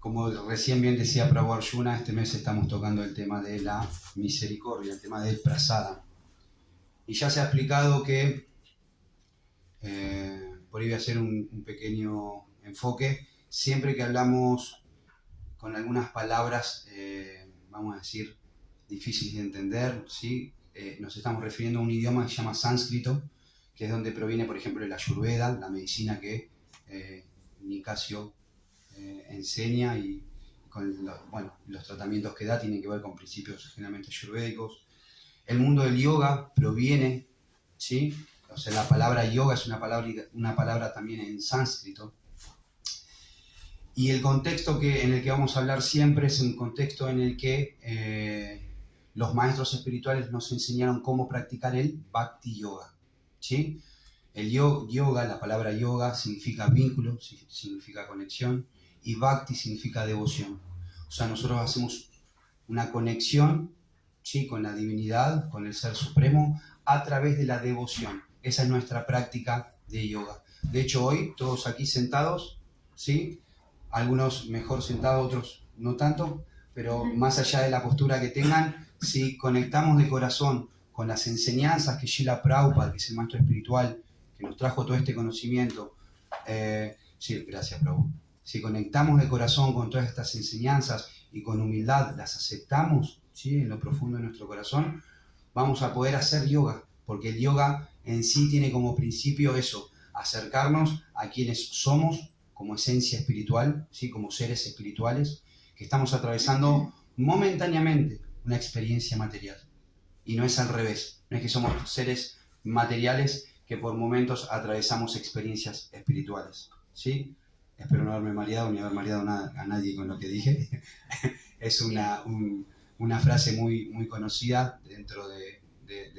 Como recién bien decía Prabhu Arjuna, este mes estamos tocando el tema de la misericordia, el tema del prasada. Y ya se ha explicado que, por ahí voy a hacer un pequeño enfoque, siempre que hablamos con algunas palabras, vamos a decir, difíciles de entender, ¿sí? Nos estamos refiriendo a un idioma que se llama sánscrito, que es donde proviene, por ejemplo, la Ayurveda, la medicina que Nicasio enseña, y con los tratamientos que da tienen que ver con principios generalmente ayurvédicos. El mundo del yoga proviene, ¿sí? O sea, la palabra yoga es una palabra también en sánscrito. Y el contexto en el que vamos a hablar siempre es un contexto en el que los maestros espirituales nos enseñaron cómo practicar el Bhakti Yoga, ¿sí? El yoga, la palabra yoga significa vínculo, significa conexión, y Bhakti significa devoción. O sea, nosotros hacemos una conexión, ¿sí?, con la divinidad, con el Ser Supremo, a través de la devoción. Esa es nuestra práctica de yoga. De hecho, hoy, todos aquí sentados, ¿sí?, algunos mejor sentados, otros no tanto, pero más allá de la postura que tengan, si conectamos de corazón con las enseñanzas que Srila Prabhupada, que es el maestro espiritual, que nos trajo todo este conocimiento, sí, gracias Prabhu. Si conectamos de corazón con todas estas enseñanzas y con humildad las aceptamos, ¿sí?, en lo profundo de nuestro corazón, vamos a poder hacer yoga, porque el yoga en sí tiene como principio eso, acercarnos a quienes somos como esencia espiritual, ¿sí?, como seres espirituales, que estamos atravesando momentáneamente una experiencia material. Y no es al revés, no es que somos seres materiales que por momentos atravesamos experiencias espirituales, ¿sí? Espero no haberme mareado ni haber mareado a nadie con lo que dije. Es una frase muy, muy conocida dentro de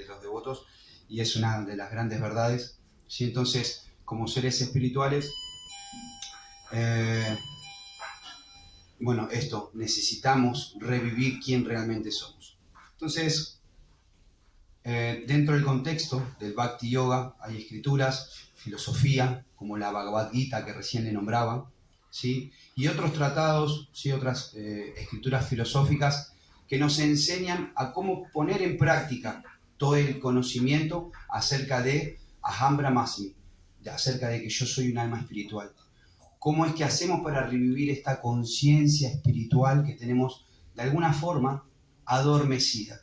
los devotos, y es una de las grandes verdades, ¿sí? Entonces, como seres espirituales, necesitamos revivir quién realmente somos. Entonces, dentro del contexto del Bhakti Yoga hay escrituras, filosofía, como la Bhagavad Gita que recién le nombraba, ¿sí?, y otros tratados, ¿sí?, otras escrituras filosóficas que nos enseñan a cómo poner en práctica todo el conocimiento acerca de Aham Brahmasmi, acerca de que yo soy un alma espiritual. ¿Cómo es que hacemos para revivir esta conciencia espiritual que tenemos de alguna forma adormecida?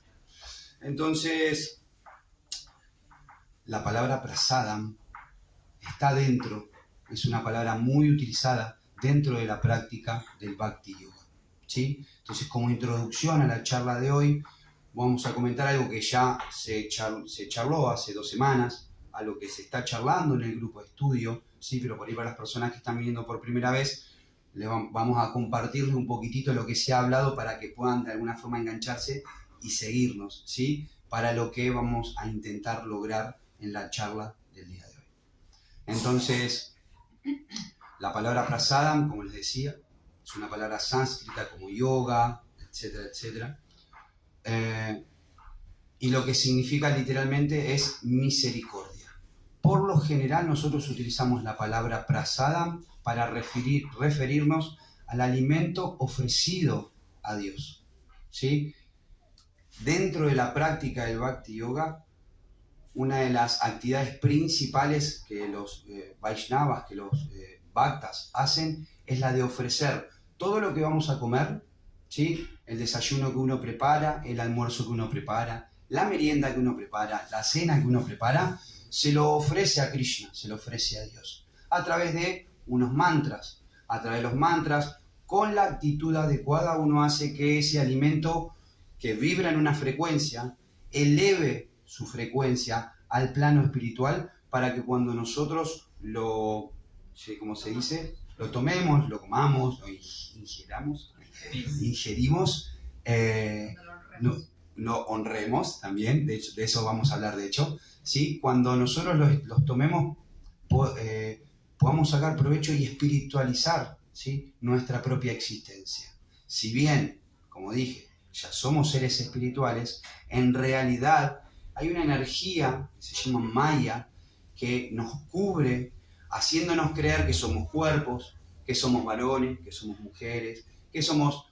Entonces, la palabra prasadam está dentro, es una palabra muy utilizada dentro de la práctica del Bhakti Yoga, ¿sí? Entonces, como introducción a la charla de hoy, vamos a comentar algo que ya se charló hace 2 semanas, a lo que se está charlando en el grupo de estudio, ¿sí? Pero por ahí para las personas que están viniendo por primera vez, vamos a compartirles un poquitito lo que se ha hablado para que puedan de alguna forma engancharse y seguirnos, ¿sí?, para lo que vamos a intentar lograr en la charla del día de hoy. Entonces, la palabra prasadam, como les decía, es una palabra sánscrita como yoga, etcétera, etcétera. Y lo que significa literalmente es misericordia. Por lo general nosotros utilizamos la palabra prasadam para referirnos al alimento ofrecido a Dios, ¿sí? Dentro de la práctica del Bhakti Yoga, una de las actividades principales que los Vaishnavas, que los Bhaktas hacen, es la de ofrecer todo lo que vamos a comer, ¿sí?, el desayuno que uno prepara, el almuerzo que uno prepara, la merienda que uno prepara, la cena que uno prepara, se lo ofrece a Krishna, se lo ofrece a Dios, a través de unos mantras. A través de los mantras, con la actitud adecuada, uno hace que ese alimento que vibra en una frecuencia, eleve su frecuencia al plano espiritual, para que cuando nosotros lo tomemos, lo comamos, lo ingerimos, lo honremos también, de hecho, de eso vamos a hablar de hecho, ¿sí? Cuando nosotros los tomemos, podamos sacar provecho y espiritualizar, ¿sí?, nuestra propia existencia. Si bien, como dije, ya somos seres espirituales, en realidad hay una energía que se llama Maya que nos cubre, haciéndonos creer que somos cuerpos, que somos varones, que somos mujeres, que somos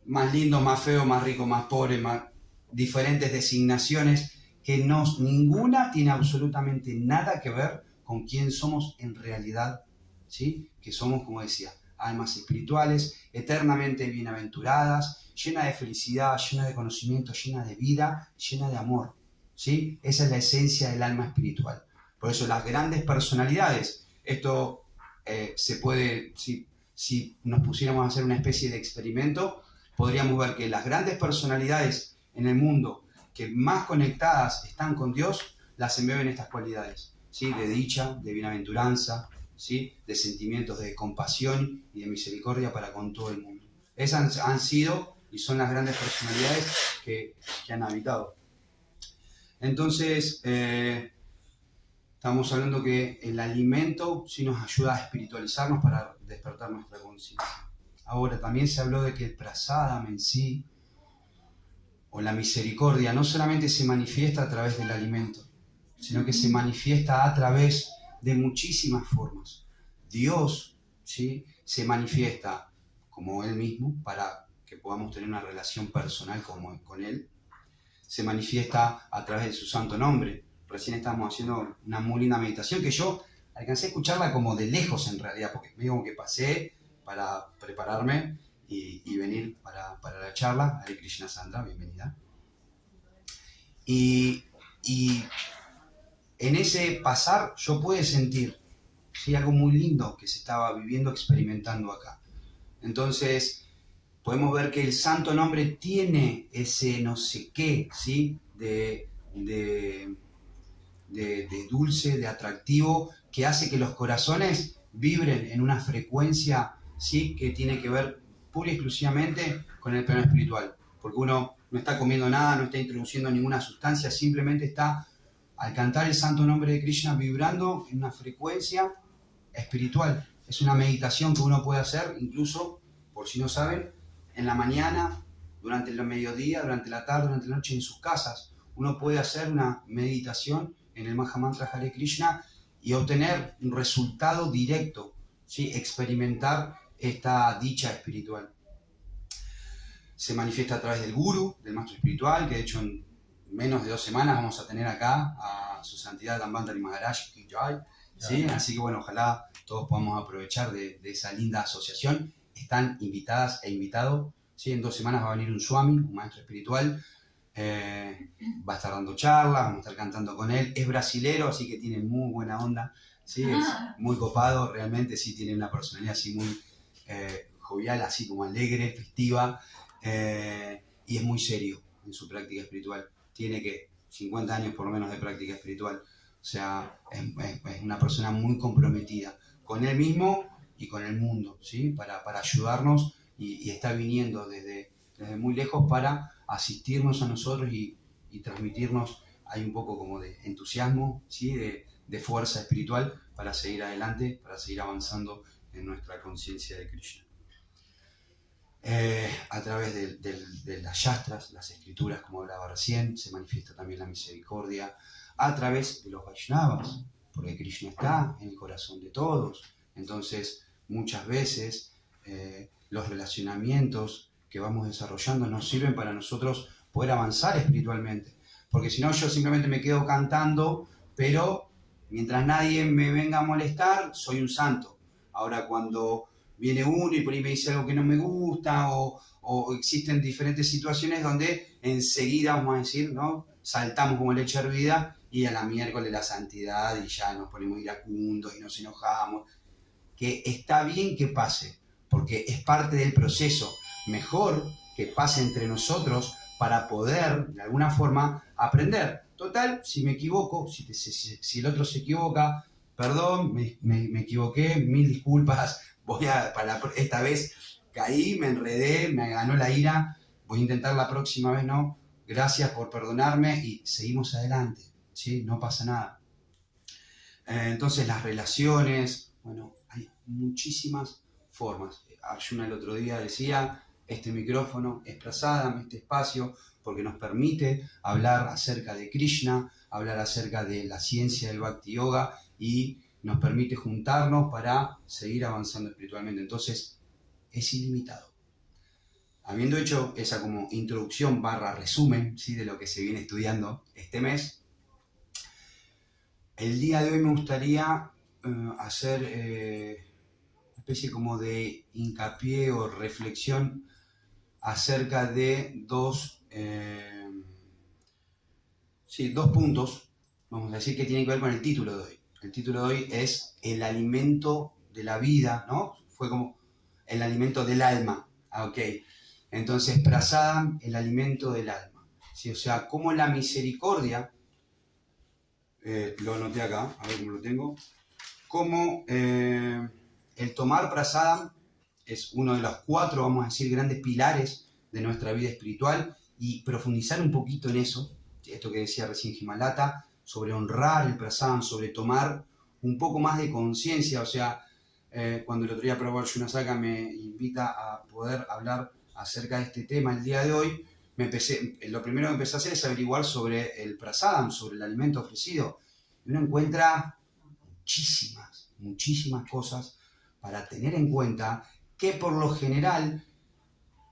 más lindos, más feos, más ricos, más pobres, más diferentes designaciones, que ninguna tiene absolutamente nada que ver con quién somos en realidad, ¿sí? Que somos, como decía, almas espirituales, eternamente bienaventuradas, llenas de felicidad, llenas de conocimiento, llenas de vida, llenas de amor, ¿sí? Esa es la esencia del alma espiritual. Por eso las grandes personalidades, esto se puede, si nos pusiéramos a hacer una especie de experimento, podríamos ver que las grandes personalidades en el mundo que más conectadas están con Dios, las embeben estas cualidades, ¿sí? De dicha, de bienaventuranza, ¿sí? De sentimientos de compasión y de misericordia para con todo el mundo. Esas han sido y son las grandes personalidades que han habitado. Entonces, estamos hablando que el alimento sí nos ayuda a espiritualizarnos para despertar nuestra conciencia. Ahora, también se habló de que el prasadam en sí, o la misericordia, no solamente se manifiesta a través del alimento, sino que se manifiesta a través de muchísimas formas. Dios, ¿sí?, se manifiesta como Él mismo para que podamos tener una relación personal con Él. Se manifiesta a través de su santo nombre. Recién estábamos haciendo una muy linda meditación que yo alcancé a escucharla como de lejos en realidad, porque me digo que pasé para prepararme y venir para la charla. Hare Krishna Sandra, bienvenida. Y en ese pasar yo pude sentir, ¿sí?, algo muy lindo que se estaba viviendo, experimentando acá. Entonces podemos ver que el santo nombre tiene ese no sé qué, ¿sí?, de dulce, de atractivo, que hace que los corazones vibren en una frecuencia, ¿sí?, que tiene que ver pura y exclusivamente con el plano espiritual. Porque uno no está comiendo nada, no está introduciendo ninguna sustancia, simplemente está, al cantar el santo nombre de Krishna, vibrando en una frecuencia espiritual. Es una meditación que uno puede hacer, incluso, por si no saben, en la mañana, durante el mediodía, durante la tarde, durante la noche, en sus casas. Uno puede hacer una meditación en el Mahamantra Hare Krishna y obtener un resultado directo, ¿sí?, experimentar esta dicha espiritual. Se manifiesta a través del Guru, del maestro espiritual, que de hecho en menos de 2 semanas vamos a tener acá a su santidad Dambandari Maharaj Ki Jai, ¿sí? Así que bueno, ojalá todos podamos aprovechar de esa linda asociación. Están invitadas e invitados, ¿sí? En 2 semanas va a venir un Swami, un maestro espiritual, va a estar dando charlas, vamos a estar cantando con él. Es brasilero, así que tiene muy buena onda, ¿sí? Es muy copado, realmente sí tiene una personalidad así muy jovial, así como alegre, festiva, y es muy serio en su práctica espiritual. Tiene que 50 años por lo menos de práctica espiritual. O sea, es una persona muy comprometida con él mismo y con el mundo, ¿sí? Para ayudarnos y está viniendo desde muy lejos para asistirnos a nosotros y transmitirnos, hay un poco como de entusiasmo, ¿sí?, de fuerza espiritual para seguir adelante, para seguir avanzando en nuestra conciencia de Krishna. A través de las yastras, las escrituras, como hablaba recién, se manifiesta también la misericordia, a través de los Vaishnavas, porque Krishna está en el corazón de todos. Entonces, muchas veces los relacionamientos que vamos desarrollando nos sirven para nosotros poder avanzar espiritualmente. Porque si no, yo simplemente me quedo cantando, pero mientras nadie me venga a molestar, soy un santo. Ahora, cuando viene uno y por ahí me dice algo que no me gusta, o existen diferentes situaciones donde enseguida, vamos a decir, ¿no?, saltamos como leche hervida y a la miércoles la santidad y ya nos ponemos iracundos y nos enojamos. Que está bien que pase, porque es parte del proceso. Mejor que pase entre nosotros para poder, de alguna forma, aprender. Total, si me equivoco, si el otro se equivoca, perdón, me equivoqué, 1000 disculpas, esta vez caí, me enredé, me ganó la ira, voy a intentar la próxima vez, ¿no? Gracias por perdonarme y seguimos adelante, ¿sí? No pasa nada. Entonces las relaciones, bueno, hay muchísimas formas. Arjuna el otro día decía, este micrófono es prasadam, este espacio, porque nos permite hablar acerca de Krishna, hablar acerca de la ciencia del Bhakti Yoga y nos permite juntarnos para seguir avanzando espiritualmente. Entonces, es ilimitado. Habiendo hecho esa como introducción / resumen, ¿sí?, de lo que se viene estudiando este mes, el día de hoy me gustaría hacer una especie como de hincapié o reflexión acerca de dos puntos, vamos a decir, que tienen que ver con el título de hoy. El título de hoy es el alimento de la vida, ¿no? Fue como el alimento del alma. Ok. Entonces, prasadam, el alimento del alma. ¿Sí? O sea, cómo la misericordia, lo anoté acá, a ver cómo lo tengo, cómo el tomar prasadam es uno de los 4, vamos a decir, grandes pilares de nuestra vida espiritual, y profundizar un poquito en eso, esto que decía recién Himalata, sobre honrar el prasadam, sobre tomar un poco más de conciencia. O sea, cuando el otro día Prabhupada Yunasaka me invita a poder hablar acerca de este tema el día de hoy, lo primero que empecé a hacer es averiguar sobre el prasadam, sobre el alimento ofrecido, y uno encuentra muchísimas cosas para tener en cuenta, que por lo general,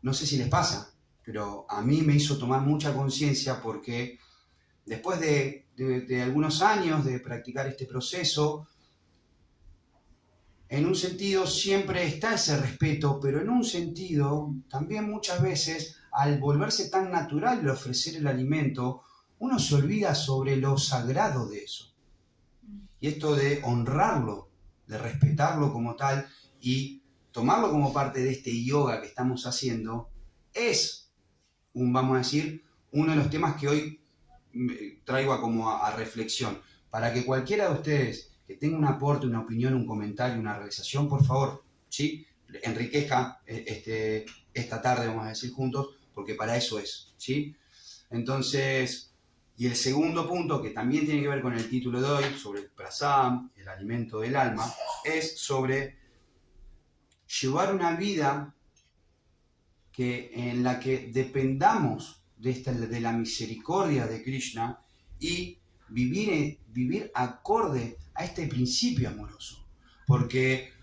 no sé si les pasa, pero a mí me hizo tomar mucha conciencia, porque después de algunos años de practicar este proceso, en un sentido siempre está ese respeto, pero en un sentido también muchas veces, al volverse tan natural el ofrecer el alimento, uno se olvida sobre lo sagrado de eso. Y esto de honrarlo, de respetarlo como tal y tomarlo como parte de este yoga que estamos haciendo, es vamos a decir, uno de los temas que hoy traigo a reflexión. Para que cualquiera de ustedes que tenga un aporte, una opinión, un comentario, una realización, por favor, ¿sí?, enriquezca esta tarde, vamos a decir juntos, porque para eso es, ¿sí? Entonces, y el segundo punto, que también tiene que ver con el título de hoy, sobre el prasadam, el alimento del alma, es sobre llevar una vida en la que dependamos de la misericordia de Krishna y vivir acorde a este principio amoroso. Porque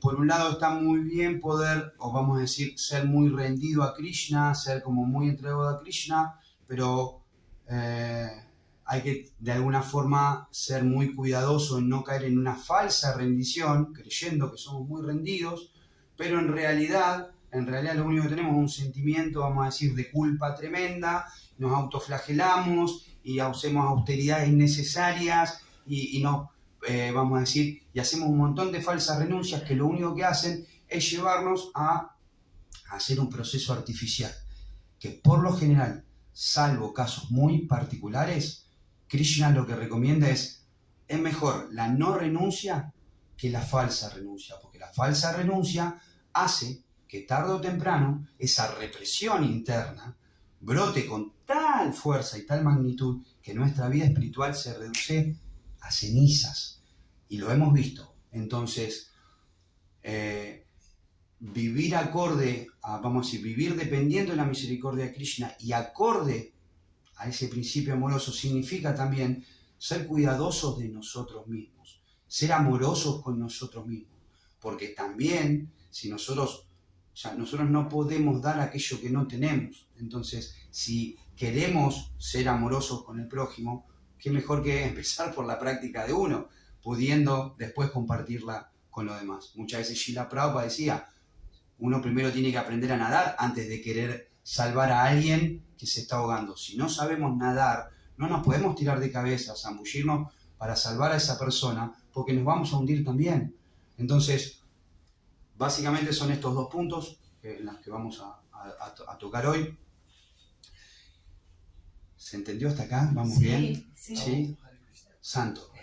por un lado está muy bien poder, o vamos a decir, ser muy rendido a Krishna, ser como muy entregado a Krishna, pero hay que de alguna forma ser muy cuidadoso en no caer en una falsa rendición, creyendo que somos muy rendidos, pero en realidad lo único que tenemos es un sentimiento, vamos a decir, de culpa tremenda, nos autoflagelamos y hacemos austeridades innecesarias y nos, vamos a decir, y hacemos un montón de falsas renuncias que lo único que hacen es llevarnos a hacer un proceso artificial, que por lo general, salvo casos muy particulares, Krishna lo que recomienda es mejor la no renuncia que la falsa renuncia, porque la falsa renuncia hace que tarde o temprano esa represión interna brote con tal fuerza y tal magnitud que nuestra vida espiritual se reduce a cenizas. Y lo hemos visto. Entonces, vivir acorde, vamos a decir, vivir dependiendo de la misericordia de Krishna y acorde a ese principio amoroso, significa también ser cuidadosos de nosotros mismos, ser amorosos con nosotros mismos, porque también si nosotros no podemos dar aquello que no tenemos. Entonces, si queremos ser amorosos con el prójimo, qué mejor que empezar por la práctica de uno, pudiendo después compartirla con los demás. Muchas veces Srila Prabhupada decía, uno primero tiene que aprender a nadar antes de querer salvar a alguien que se está ahogando. Si no sabemos nadar, no nos podemos tirar de cabeza, zambullirnos para salvar a esa persona, porque nos vamos a hundir también. Entonces, básicamente son estos dos puntos en los que vamos a tocar hoy. ¿Se entendió hasta acá? ¿Vamos Sí, bien? sí. ¿Sí? Santo. ¿Qué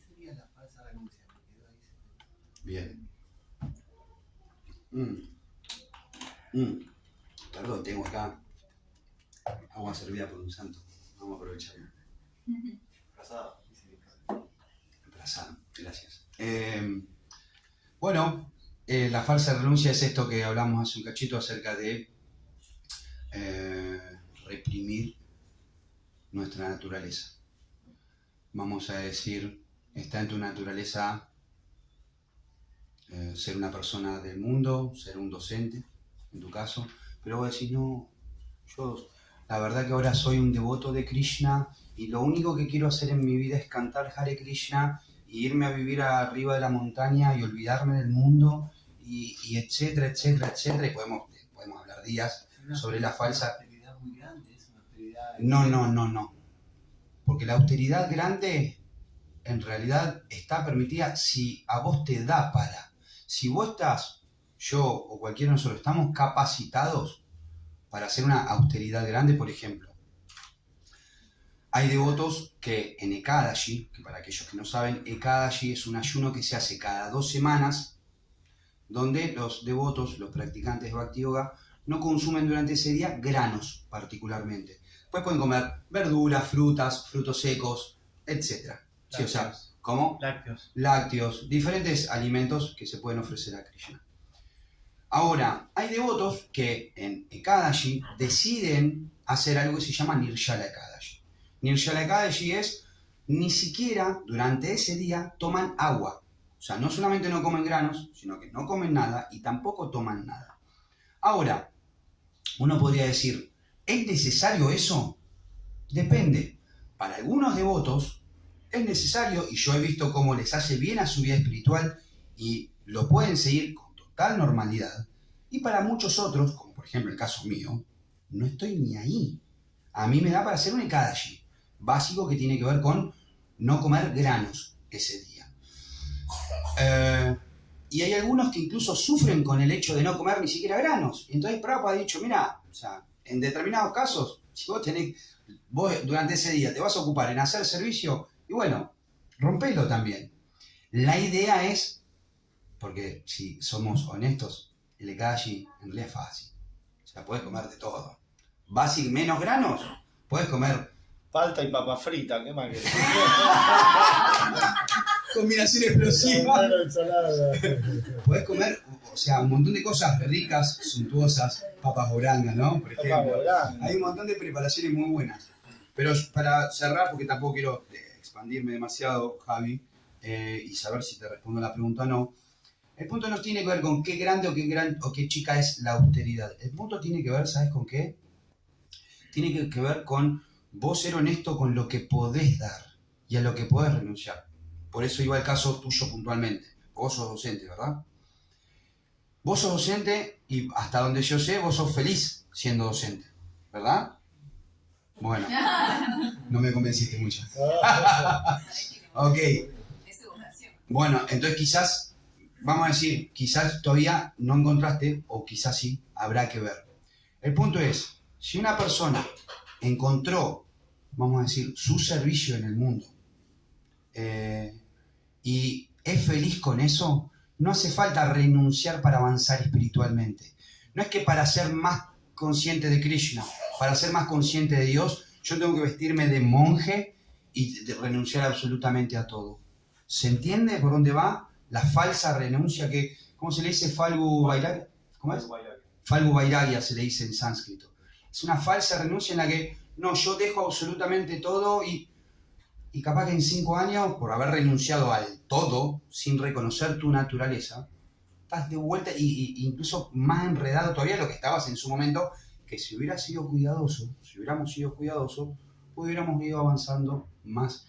sería la falsa renuncia? Bien. Perdón, tengo acá agua servida por un santo. Vamos a aprovecharlo. Aplazado, gracias. Bueno, la falsa renuncia es esto que hablamos hace un cachito acerca de reprimir nuestra naturaleza. Vamos a decir, está en tu naturaleza ser una persona del mundo, ser un docente, en tu caso, pero vos decís, no, yo la verdad que ahora soy un devoto de Krishna y lo único que quiero hacer en mi vida es cantar Hare Krishna y irme a vivir arriba de la montaña y olvidarme del mundo y etcétera, etcétera, etcétera, y podemos hablar días sobre la falsa... Muy grande, es una austeridad... No, porque la austeridad grande en realidad está permitida si a vos te da para. Si vos estás, yo o cualquiera de nosotros, estamos capacitados para hacer una austeridad grande, por ejemplo. Hay devotos que en Ekadashi, que para aquellos que no saben, Ekadashi es un ayuno que se hace cada 2 semanas, donde los devotos, los practicantes de Bhakti Yoga, no consumen durante ese día granos particularmente. Pues pueden comer verduras, frutas, frutos secos, etc. Sí, o sea, ¿cómo? Lácteos, diferentes alimentos que se pueden ofrecer a Krishna. Ahora, hay devotos que en Ekadashi deciden hacer algo que se llama Nirjala Ekadashi. Nirjala Ekadashi es, ni siquiera durante ese día toman agua. O sea, no solamente no comen granos, sino que no comen nada y tampoco toman nada. Ahora, uno podría decir, ¿es necesario eso? Depende. Para algunos devotos es necesario, y yo he visto cómo les hace bien a su vida espiritual y lo pueden seguir con total normalidad. Y para muchos otros, como por ejemplo el caso mío, no estoy ni ahí. A mí me da para hacer un Ekadashi básico que tiene que ver con no comer granos ese día. Y hay algunos que incluso sufren con el hecho de no comer ni siquiera granos. Y entonces Prabhupada ha dicho, mira, o sea, en determinados casos, si vos durante ese día te vas a ocupar en hacer servicio, y bueno, rompelo también. La idea es, porque si somos honestos, el Ekadashi en realidad es fácil. O sea, puedes comer de todo. Básico, menos granos, puedes comer... Palta y papa frita, ¿qué más querés? Combinación explosiva. Puedes comer, o sea, un montón de cosas ricas, suntuosas, papas orangas, ¿no? Por ejemplo. Hay un montón de preparaciones muy buenas. Pero para cerrar, porque tampoco quiero expandirme demasiado, Javi, y saber si te respondo la pregunta o no, el punto no tiene que ver con qué grande o qué chica es la austeridad. El punto tiene que ver, ¿sabes con qué? Tiene que ver con vos ser honesto con lo que podés dar y a lo que podés renunciar. Por eso iba el caso tuyo puntualmente. Vos sos docente, ¿verdad? Vos sos docente y hasta donde yo sé, vos sos feliz siendo docente, ¿verdad? Bueno, no me convenciste mucho. Ok. Bueno, entonces quizás, vamos a decir, quizás todavía no encontraste, o quizás sí, habrá que ver. El punto es, si una persona encontró, vamos a decir, su servicio en el mundo y es feliz con eso, no hace falta renunciar para avanzar espiritualmente. No es que para ser más consciente de Krishna, para ser más consciente de Dios, yo tengo que vestirme de monje y renunciar absolutamente a todo. ¿Se entiende por dónde va la falsa renuncia que, ¿cómo se le dice? Falgu Vairagya. ¿Cómo es? Falgu Vairagya se le dice en sánscrito. Es una falsa renuncia en la que, no, yo dejo absolutamente todo y capaz que en 5 años, por haber renunciado al todo, sin reconocer tu naturaleza, estás de vuelta e incluso más enredado todavía de lo que estabas en su momento, que si hubieras sido cuidadoso, si hubiéramos sido cuidadosos, hubiéramos ido avanzando más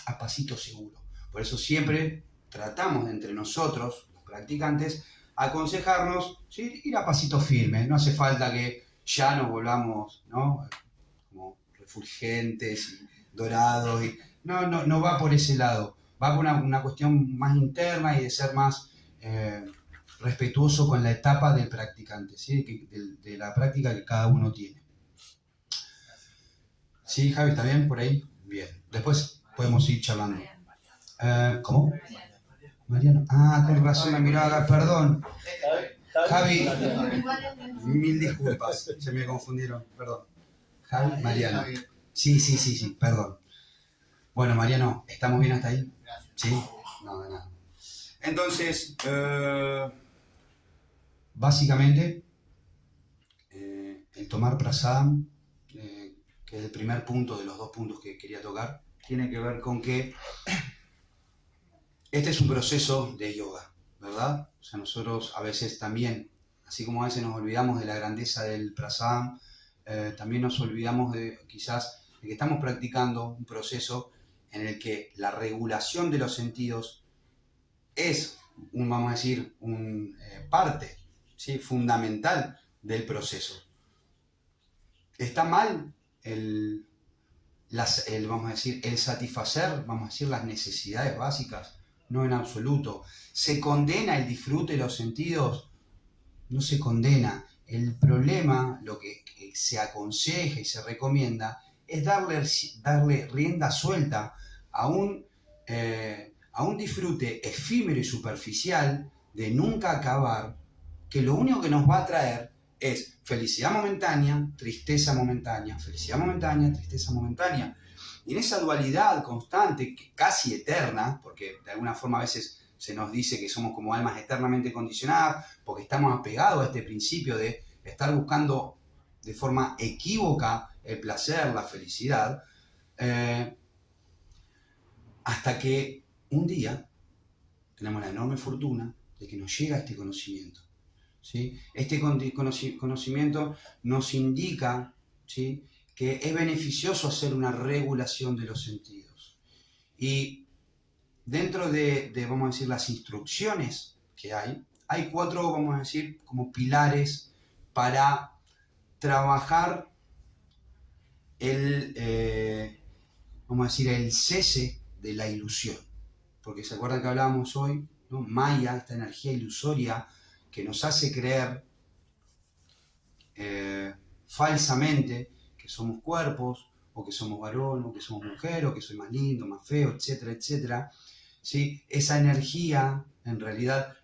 a pasito seguro. Por eso siempre tratamos de entre nosotros, los practicantes, aconsejarnos, ¿sí?, ir a pasito firme. No hace falta que ya nos volvamos, ¿no?, como refulgentes y dorados. No va por ese lado. Va por una cuestión más interna y de ser más respetuoso con la etapa del practicante, ¿sí?, de la práctica que cada uno tiene. ¿Sí, Javi? ¿Está bien por ahí? Bien. Después podemos ir charlando. ¿Cómo? Mariano. Ah, con razón me miraba. Perdón. Javi. Mil disculpas. Se me confundieron. Perdón. Javi, Mariano. Sí. Perdón. Bueno, Mariano, ¿estamos bien hasta ahí? ¿Sí? No, de nada. Entonces, básicamente, el tomar prasadam, que es el primer punto de los 2 puntos que quería tocar, tiene que ver con que este es un proceso de yoga, ¿verdad? O sea, nosotros a veces también, así como a veces nos olvidamos de la grandeza del prasadam, también nos olvidamos de quizás de que estamos practicando un proceso en el que la regulación de los sentidos es, vamos a decir, parte, ¿sí?, fundamental del proceso. Está mal vamos a decir, el satisfacer, vamos a decir, las necesidades básicas, no en absoluto. ¿Se condena el disfrute de los sentidos? No se condena. El problema, lo que se aconseja y se recomienda, es darle rienda suelta a un disfrute efímero y superficial de nunca acabar, que lo único que nos va a traer es felicidad momentánea, tristeza momentánea, felicidad momentánea, tristeza momentánea. Y en esa dualidad constante, casi eterna, porque de alguna forma a veces se nos dice que somos como almas eternamente condicionadas, porque estamos apegados a este principio de estar buscando de forma equívoca el placer, la felicidad, hasta que un día tenemos la enorme fortuna de que nos llega este conocimiento. ¿Sí? Este conocimiento nos indica, ¿sí?, que es beneficioso hacer una regulación de los sentidos. Y dentro de vamos a decir, las instrucciones que hay 4, vamos a decir, como pilares para trabajar vamos a decir, el cese de la ilusión. Porque se acuerdan que hablábamos hoy, ¿no? Maya, esta energía ilusoria que nos hace creer falsamente que somos cuerpos, o que somos varón, o que somos mujer, o que soy más lindo, más feo, etcétera, etcétera. ¿Sí? Esa energía, en realidad,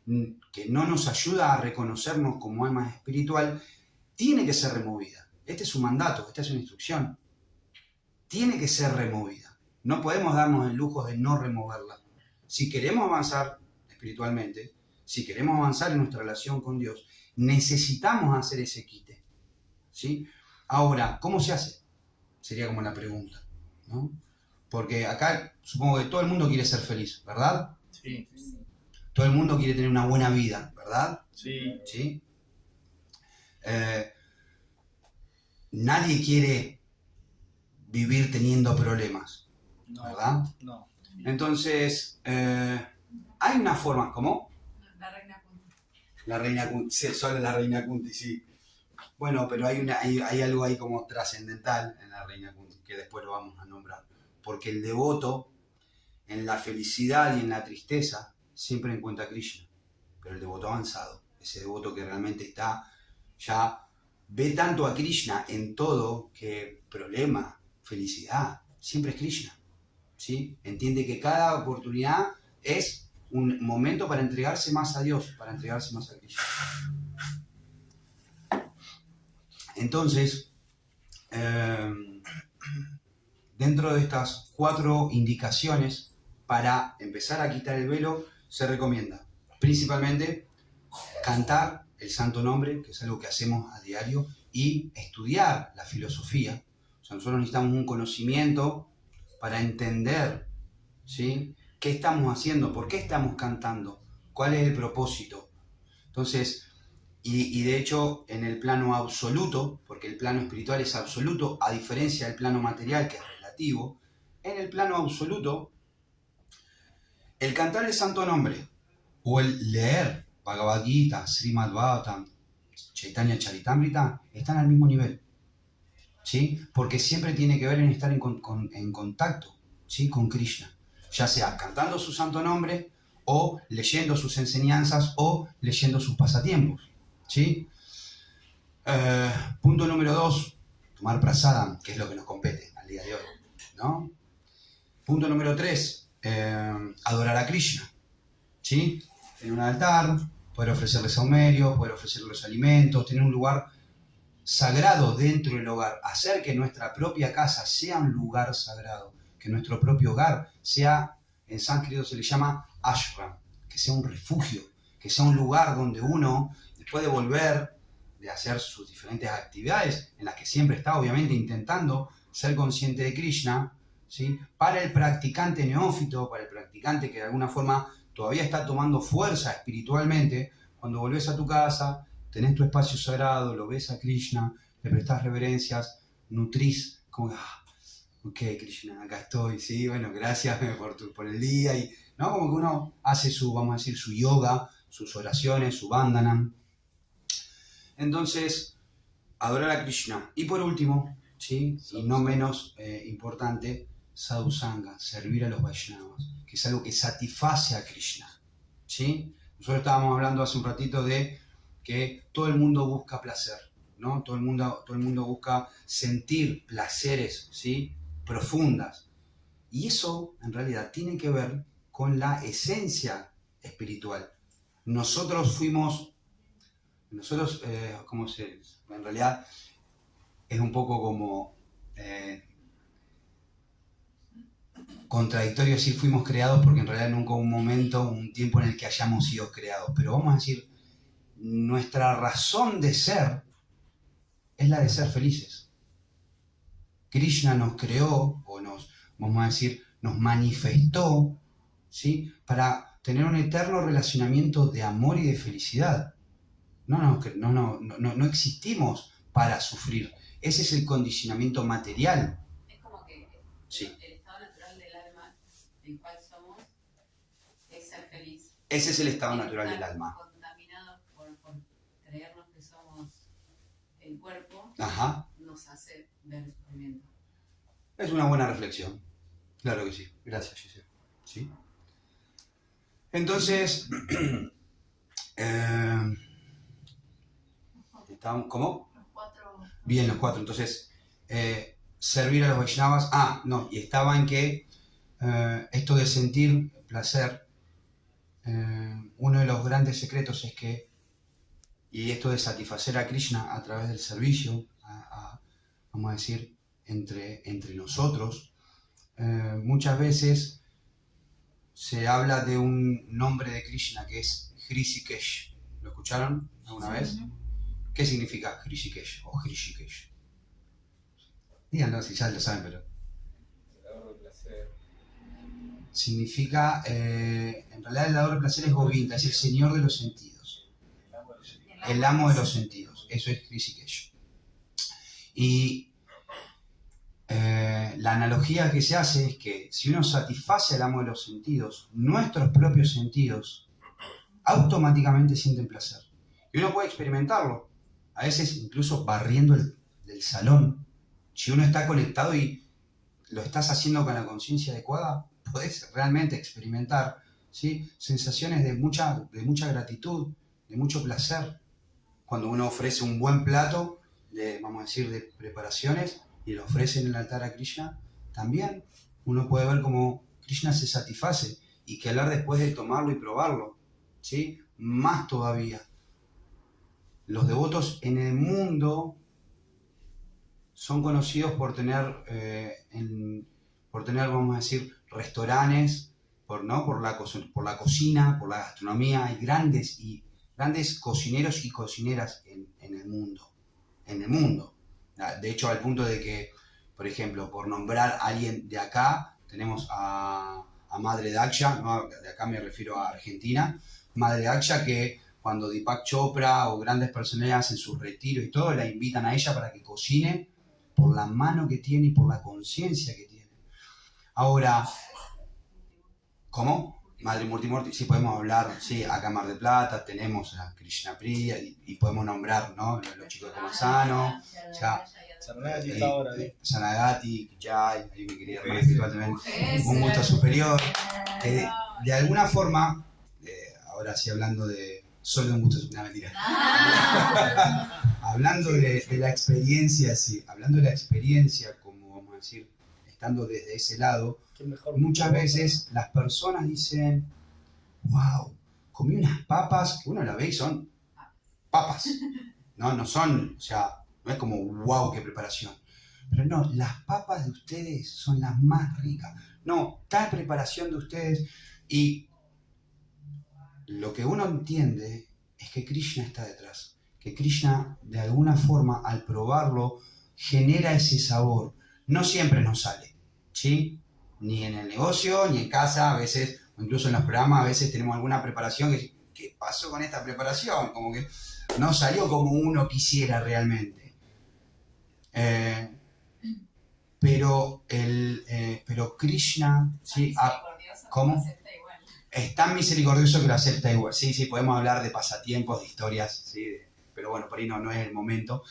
que no nos ayuda a reconocernos como alma espiritual, tiene que ser removida. Este es un mandato, esta es una instrucción. Tiene que ser removida. No podemos darnos el lujo de no removerla. Si queremos avanzar espiritualmente, si queremos avanzar en nuestra relación con Dios, necesitamos hacer ese quite, ¿sí? Ahora, ¿cómo se hace? Sería como la pregunta, ¿no? Porque acá supongo que todo el mundo quiere ser feliz, ¿verdad? Sí. Todo el mundo quiere tener una buena vida, ¿verdad? Sí. ¿Sí? Nadie quiere vivir teniendo problemas, No, ¿verdad? no. Entonces, hay una forma, ¿cómo? La reina Kunti. La reina Kunti, sí, solo la reina Kunti, sí. Bueno, pero hay algo ahí como trascendental en la reina Kunti, que después lo vamos a nombrar. Porque el devoto, en la felicidad y en la tristeza, siempre encuentra a Krishna. Pero el devoto avanzado, ese devoto que realmente ya ve tanto a Krishna en todo, que problema, felicidad, siempre es Krishna. ¿Sí? Entiende que cada oportunidad es un momento para entregarse más a Dios, para entregarse más a Krishna. Entonces, dentro de estas 4 indicaciones para empezar a quitar el velo, se recomienda principalmente cantar el santo nombre, que es algo que hacemos a diario, y estudiar la filosofía. O sea, nosotros necesitamos un conocimiento para entender, ¿sí?, qué estamos haciendo, por qué estamos cantando, cuál es el propósito. Entonces, y de hecho, en el plano absoluto, porque el plano espiritual es absoluto, a diferencia del plano material, que es relativo, en el plano absoluto, el cantar el santo nombre o el leer Bhagavad Gita, Srimad Bhagavatam, Chaitanya Charitamrita, están al mismo nivel, ¿sí? Porque siempre tiene que ver en estar en contacto, ¿sí?, con Krishna, ya sea cantando su santo nombre o leyendo sus enseñanzas o leyendo sus pasatiempos, ¿sí? Punto número 2, tomar prasadam, que es lo que nos compete al día de hoy, ¿no? Punto número 3, adorar a Krishna, ¿sí? En un altar, poder ofrecerle saumerio, poder ofrecerle los alimentos, tener un lugar sagrado dentro del hogar, hacer que nuestra propia casa sea un lugar sagrado, que nuestro propio hogar sea, en sánscrito se le llama ashram, que sea un refugio, que sea un lugar donde uno, después de volver, de hacer sus diferentes actividades, en las que siempre está obviamente intentando ser consciente de Krishna, ¿sí? Para el practicante neófito, para el practicante que de alguna forma todavía está tomando fuerza espiritualmente, cuando volvés a tu casa, tenés tu espacio sagrado, lo ves a Krishna, le prestás reverencias, nutrís, como, ok, Krishna, acá estoy, sí, bueno, gracias por el día, y, ¿no? Como que uno hace su, vamos a decir, su yoga, sus oraciones, su bandhanam. Entonces, adorar a Krishna. Y por último, ¿sí? Y no menos importante, sadhusanga, servir a los Vaishnavas, que es algo que satisface a Krishna, ¿sí? Nosotros estábamos hablando hace un ratito de que todo el mundo busca placer, ¿no? Todo el mundo busca sentir placeres, ¿sí? Profundas. Y eso, en realidad, tiene que ver con la esencia espiritual. Nosotros, ¿cómo se? En realidad es un poco como contradictorio decir fuimos creados, porque en realidad nunca hubo un tiempo en el que hayamos sido creados. Pero vamos a decir, nuestra razón de ser es la de ser felices. Krishna nos creó, o vamos a decir, nos manifestó, ¿sí? Para tener un eterno relacionamiento de amor y de felicidad. No existimos para sufrir. Ese es el condicionamiento material. Es como que sí. El estado natural del alma, el cual somos, es ser feliz. Ese es el estado natural del alma. Contaminados por creernos que somos el cuerpo, Ajá. nos hace ver el sufrimiento. Es una buena reflexión. Claro que sí. Gracias, Giselle. ¿Sí? Entonces, ¿cómo? Los 4. Bien, los 4. Entonces, servir a los Vaishnavas. Y estaba en que esto de sentir placer, uno de los grandes secretos es que, y esto de satisfacer a Krishna a través del servicio, vamos a decir, entre nosotros, muchas veces se habla de un nombre de Krishna que es Hrishikesh. ¿Lo escucharon alguna vez? ¿Qué significa Hrishikesh o Hrishikesh? Díganlo si ya lo saben, pero... El dador de placer. Significa, en realidad el dador de placer es Govinda, es el señor de los sentidos. El amo de los sentidos. Eso es Hrishikesh. Y la analogía que se hace es que si uno satisface al amo de los sentidos, nuestros propios sentidos automáticamente sienten placer. Y uno puede experimentarlo, a veces incluso barriendo el salón. Si uno está conectado y lo estás haciendo con la conciencia adecuada, podés realmente experimentar, ¿sí? Sensaciones de mucha gratitud, de mucho placer. Cuando uno ofrece un buen plato, vamos a decir, de preparaciones, y lo ofrece en el altar a Krishna, también uno puede ver cómo Krishna se satisface, y que hablar después de tomarlo y probarlo, ¿sí? Más todavía. Los devotos en el mundo son conocidos por tener, vamos a decir, restaurantes, por la cocina, por la gastronomía. Hay grandes cocineros y cocineras en el mundo. De hecho, al punto de que, por ejemplo, por nombrar a alguien de acá, tenemos a Madre Daksha, ¿no? De acá me refiero a Argentina, Madre Daksha, que cuando Deepak Chopra o grandes personalidades hacen sus retiros y todo, la invitan a ella para que cocine por la mano que tiene y por la conciencia que tiene. Ahora, ¿cómo? Madre Murtimurti, sí podemos hablar, sí, acá en Mar del Plata tenemos a Krishna Priya y podemos nombrar, ¿no? Los chicos de Comasano, Sanagati está ahora, Sanagati, Jai, ahí mi querida hermana espiritual también, un gusto superior. De alguna forma, ahora sí hablando solo de un gusto superior, no, mentira. Hablando de la experiencia, sí, hablando de la experiencia, como vamos a decir, estando desde ese lado, muchas veces las personas dicen, wow, comí unas papas, que uno la ve y son papas, no son, o sea, no es como wow, qué preparación. Pero no, las papas de ustedes son las más ricas. No, tal preparación de ustedes. Y lo que uno entiende es que Krishna está detrás. Que Krishna, de alguna forma, al probarlo, genera ese sabor. No siempre nos sale, ¿sí? Ni en el negocio, ni en casa, a veces, o incluso en los programas, a veces tenemos alguna preparación que, ¿qué pasó con esta preparación? Como que no salió como uno quisiera realmente. Pero Krishna, ¿sí? ¿Cómo? Es tan misericordioso que lo acepta igual. Sí, sí, podemos hablar de pasatiempos, de historias, ¿sí? Pero bueno, por ahí no es el momento.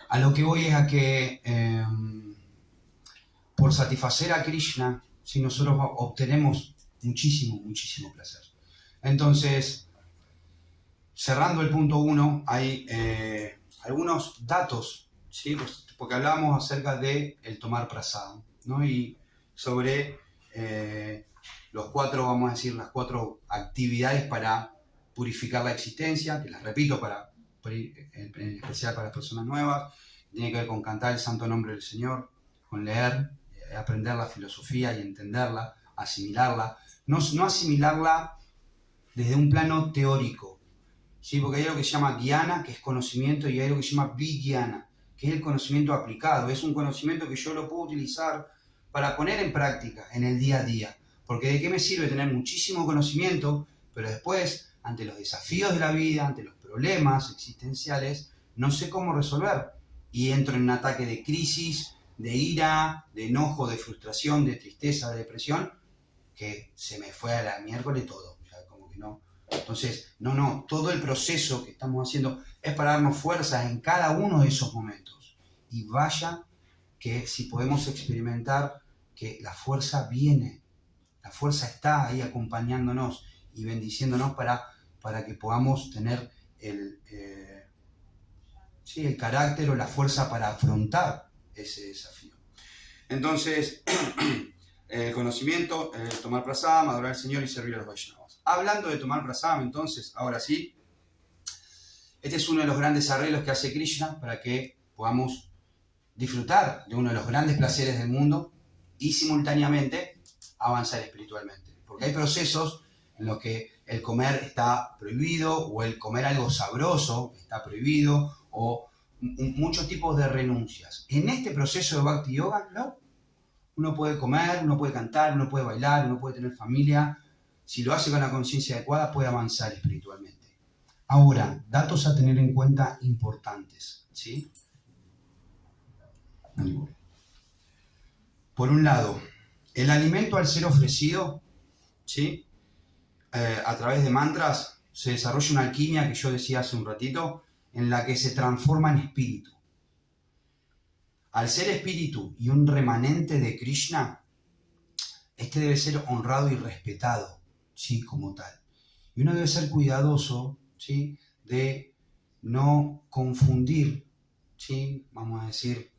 A lo que voy es a que por satisfacer a Krishna, ¿sí? Nosotros obtenemos muchísimo, muchísimo placer. Entonces, cerrando el punto 1, hay algunos datos, ¿sí? Porque hablábamos acerca de el tomar prasada, ¿no? Y sobre las 4 actividades para purificar la existencia, que las repito en especial para las personas nuevas. Tiene que ver con cantar el santo nombre del Señor, con leer, aprender la filosofía y entenderla, asimilarla. No asimilarla desde un plano teórico, ¿sí? Porque hay algo que se llama Jnana, que es conocimiento, y hay algo que se llama Vijnana, que es el conocimiento aplicado. Es un conocimiento que yo lo puedo utilizar para poner en práctica en el día a día. Porque ¿de qué me sirve tener muchísimo conocimiento, pero después, ante los desafíos de la vida, ante los problemas existenciales, no sé cómo resolver? Y entro en un ataque de crisis, de ira, de enojo, de frustración, de tristeza, de depresión, que se me fue a la miércoles todo. O sea, como que no. Entonces, todo el proceso que estamos haciendo es para darnos fuerzas en cada uno de esos momentos. Y vaya que si podemos experimentar que la fuerza viene, la fuerza está ahí acompañándonos y bendiciéndonos para que podamos tener el carácter o la fuerza para afrontar ese desafío. Entonces, el conocimiento, tomar prasadam, adorar al Señor y servir a los Vaishnavas. Hablando de tomar prasadam, entonces, ahora sí, este es uno de los grandes arreglos que hace Krishna para que podamos disfrutar de uno de los grandes placeres del mundo y simultáneamente avanzar espiritualmente. Porque hay procesos en los que el comer está prohibido, o el comer algo sabroso está prohibido, o muchos tipos de renuncias. En este proceso de Bhakti Yoga, no. Uno puede comer, uno puede cantar, uno puede bailar, uno puede tener familia. Si lo hace con la conciencia adecuada, puede avanzar espiritualmente. Ahora, datos a tener en cuenta importantes, ¿sí? Por un lado, el alimento al ser ofrecido, ¿sí? A través de mantras, se desarrolla una alquimia que yo decía hace un ratito, en la que se transforma en espíritu. Al ser espíritu y un remanente de Krishna, este debe ser honrado y respetado, ¿sí? Como tal. Y uno debe ser cuidadoso, ¿sí? De no confundir, ¿sí? Vamos a decir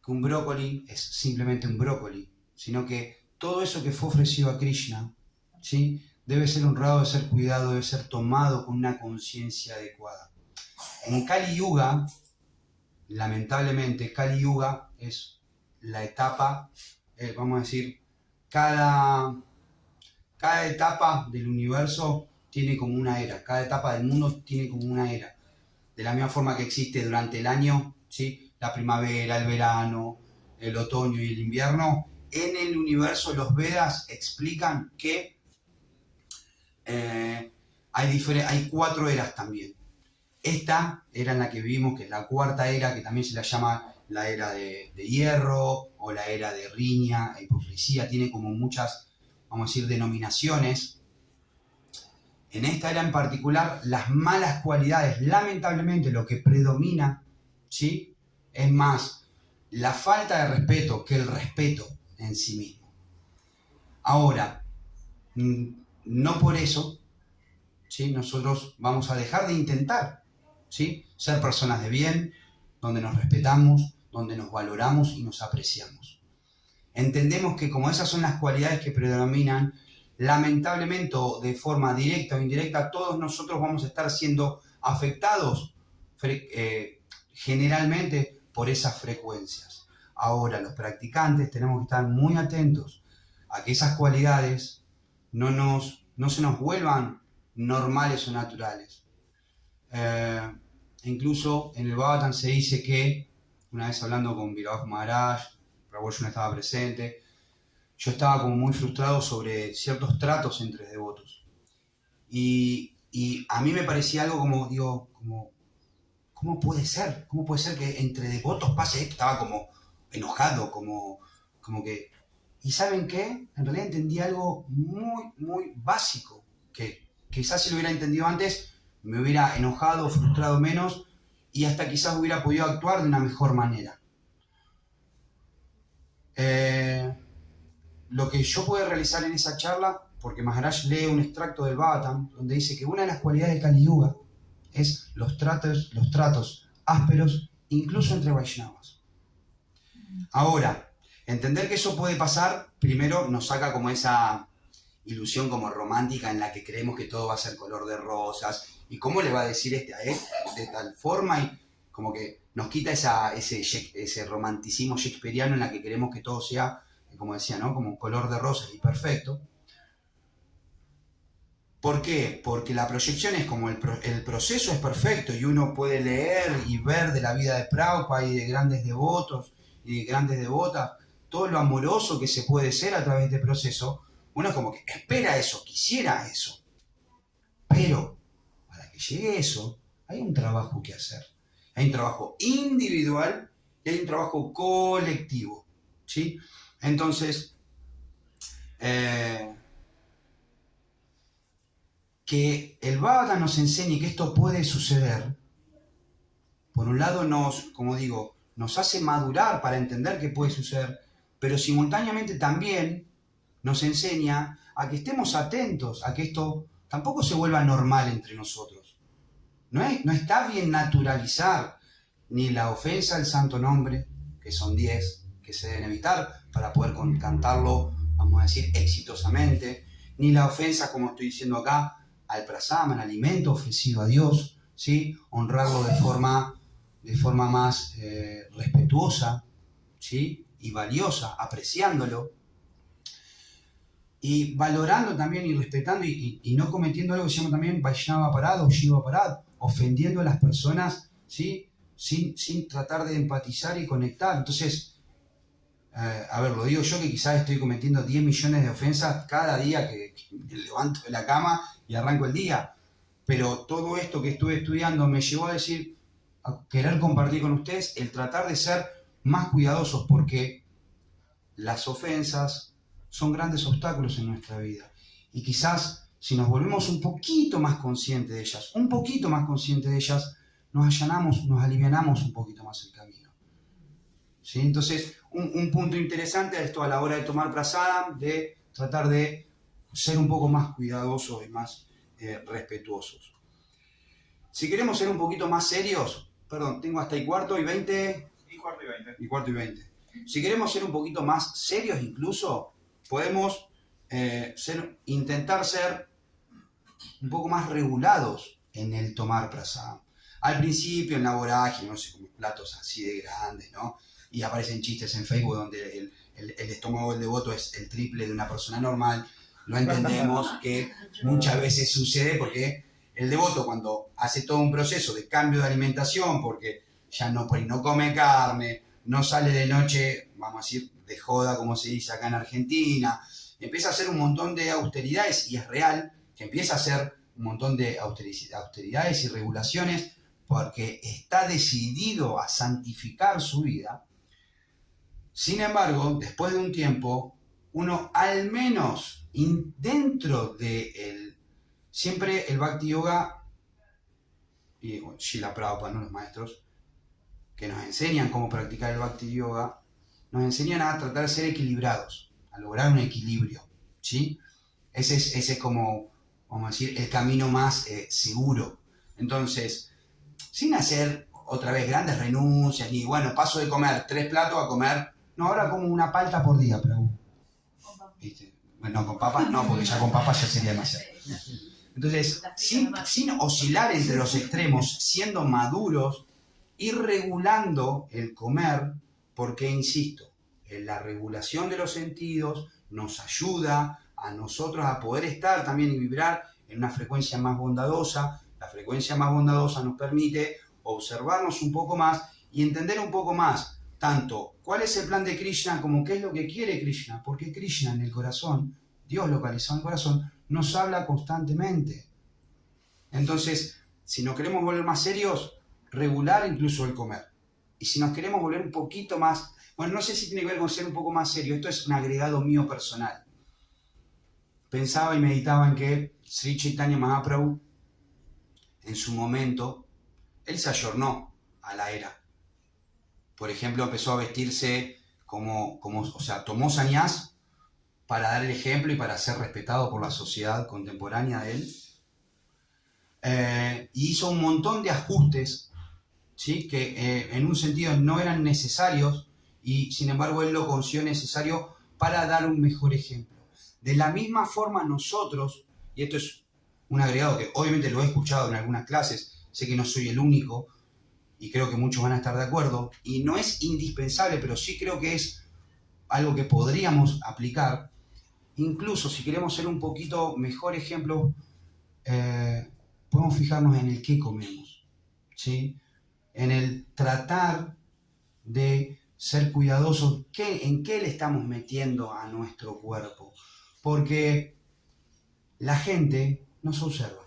que un brócoli es simplemente un brócoli, sino que todo eso que fue ofrecido a Krishna, ¿sí? Debe ser honrado, debe ser cuidado, debe ser tomado con una conciencia adecuada. En Kali Yuga, lamentablemente, Kali Yuga es la etapa, vamos a decir, cada etapa del universo tiene como una era, cada etapa del mundo tiene como una era. De la misma forma que existe durante el año, ¿sí? La primavera, el verano, el otoño y el invierno, en el universo los Vedas explican que hay 4 eras también. Esta era en la que vivimos, que es la 4ª era, que también se la llama la era de hierro o la era de riña e hipocresía, tiene como muchas, vamos a decir, denominaciones. En esta era en particular, las malas cualidades, lamentablemente lo que predomina, ¿sí? Es más la falta de respeto que el respeto en sí mismo. Ahora, no por eso, ¿sí? Nosotros vamos a dejar de intentar, ¿sí? Ser personas de bien, donde nos respetamos, donde nos valoramos y nos apreciamos. Entendemos que como esas son las cualidades que predominan, lamentablemente o de forma directa o indirecta, todos nosotros vamos a estar siendo afectados generalmente por esas frecuencias. Ahora, los practicantes tenemos que estar muy atentos a que esas cualidades no se nos vuelvan normales o naturales. Incluso en el Bhagavatam se dice que una vez hablando con Viraj Maharaj, Prabhu no estaba presente, yo estaba como muy frustrado sobre ciertos tratos entre devotos. Y a mí me parecía algo como, digo, como, ¿cómo puede ser? ¿Cómo puede ser que entre devotos pase esto? Estaba como enojado, como que... ¿Y saben qué? En realidad entendí algo muy, muy básico, que quizás si lo hubiera entendido antes, me hubiera enojado, frustrado menos, y hasta quizás hubiera podido actuar de una mejor manera. Lo que yo pude realizar en esa charla, porque Maharaj lee un extracto del Bhagavatam, donde dice que una de las cualidades de Kali Yuga es los tratos ásperos, incluso entre Vaishnavas. Ahora, entender que eso puede pasar, primero nos saca como esa ilusión como romántica en la que creemos que todo va a ser color de rosas, y cómo le va a decir este a este de tal forma, y como que nos quita ese romanticismo shakespeariano en la que queremos que todo sea, como decía, ¿no? Como color de rosas y perfecto. ¿Por qué? Porque la proyección es como el proceso es perfecto y uno puede leer y ver de la vida de Prabhupada y de grandes devotos y de grandes devotas, todo lo amoroso que se puede ser a través del proceso. Uno como que espera eso, quisiera eso. Pero para que llegue eso, hay un trabajo que hacer. Hay un trabajo individual y hay un trabajo colectivo, ¿sí? Entonces, que el Bhagavatam nos enseñe que esto puede suceder, por un lado como digo, nos hace madurar para entender que puede suceder, pero simultáneamente también nos enseña a que estemos atentos a que esto tampoco se vuelva normal entre nosotros. No está bien naturalizar ni la ofensa al santo nombre, que son 10 que se deben evitar para poder cantarlo, vamos a decir, exitosamente, ni la ofensa, como estoy diciendo acá, al prasama, al alimento ofrecido a Dios, ¿sí? Honrarlo de forma más respetuosa, ¿sí? Y valiosa, apreciándolo, y valorando también y respetando y no cometiendo algo que se llama también Vaishnava Parad o Shiva Parad, ofendiendo a las personas, ¿sí? Sin tratar de empatizar y conectar. Entonces, a ver, lo digo yo que quizás estoy cometiendo 10 millones de ofensas cada día que me levanto de la cama y arranco el día, pero todo esto que estuve estudiando me llevó a decir, a querer compartir con ustedes el tratar de ser más cuidadosos, porque las ofensas son grandes obstáculos en nuestra vida, y quizás si nos volvemos un poquito más conscientes de ellas, nos allanamos, nos alivianamos un poquito más el camino, ¿sí? Entonces, un punto interesante es esto a la hora de tomar prasadam, de tratar de ser un poco más cuidadosos y más respetuosos. Si queremos ser un poquito más serios, perdón, tengo hasta y cuarto y 20. Y cuarto y 20. Si queremos ser un poquito más serios incluso, podemos intentar ser un poco más regulados en el tomar prasadam. Al principio en la vorágine, no sé, como platos así de grandes, ¿no? Y aparecen chistes en Facebook donde el estómago del devoto es el triple de una persona normal. Lo entendemos que muchas veces sucede porque el devoto, cuando hace todo un proceso de cambio de alimentación, porque ya no come carne, no sale de noche, vamos a decir, de joda, como se dice acá en Argentina, empieza a hacer un montón de austeridades, y es real que empieza a hacer un montón de austeridades y regulaciones porque está decidido a santificar su vida. Sin embargo, después de un tiempo, uno al menos dentro de siempre el Bhakti Yoga, y bueno, Srila Prabhupada, ¿no? Los maestros que nos enseñan cómo practicar el Bhakti Yoga, nos enseñan a tratar de ser equilibrados, a lograr un equilibrio, ¿sí? Ese es como, vamos a decir, el camino más seguro. Entonces, sin hacer otra vez grandes renuncias, ni bueno, paso de comer 3 platos a comer, no, ahora como una palta por día, pero ¿viste? Bueno, con papas no, porque ya con papas ya sería demasiado. Entonces, sin oscilar entre los extremos, siendo maduros y regulando el comer, porque, insisto, la regulación de los sentidos nos ayuda a nosotros a poder estar también y vibrar en una frecuencia más bondadosa. La frecuencia más bondadosa nos permite observarnos un poco más y entender un poco más, tanto cuál es el plan de Krishna como qué es lo que quiere Krishna, porque Krishna en el corazón, Dios localizado en el corazón, nos habla constantemente. Entonces, si nos queremos volver más serios, regular incluso el comer. Y si nos queremos volver un poquito más, bueno, no sé si tiene que ver con ser un poco más serio, esto es un agregado mío personal. Pensaba y meditaba en que Sri Chaitanya Mahaprabhu, en su momento, él se ayornó a la era. Por ejemplo, empezó a vestirse o sea, tomó sannyas para dar el ejemplo y para ser respetado por la sociedad contemporánea de él. Y hizo un montón de ajustes, ¿sí? Que en un sentido no eran necesarios y sin embargo él lo consideró necesario para dar un mejor ejemplo. De la misma forma nosotros, y esto es un agregado que obviamente lo he escuchado en algunas clases, sé que no soy el único y creo que muchos van a estar de acuerdo, y no es indispensable, pero sí creo que es algo que podríamos aplicar, incluso si queremos ser un poquito mejor ejemplo, podemos fijarnos en el qué comemos, ¿sí? En el tratar de ser cuidadosos en qué le estamos metiendo a nuestro cuerpo. Porque la gente nos observa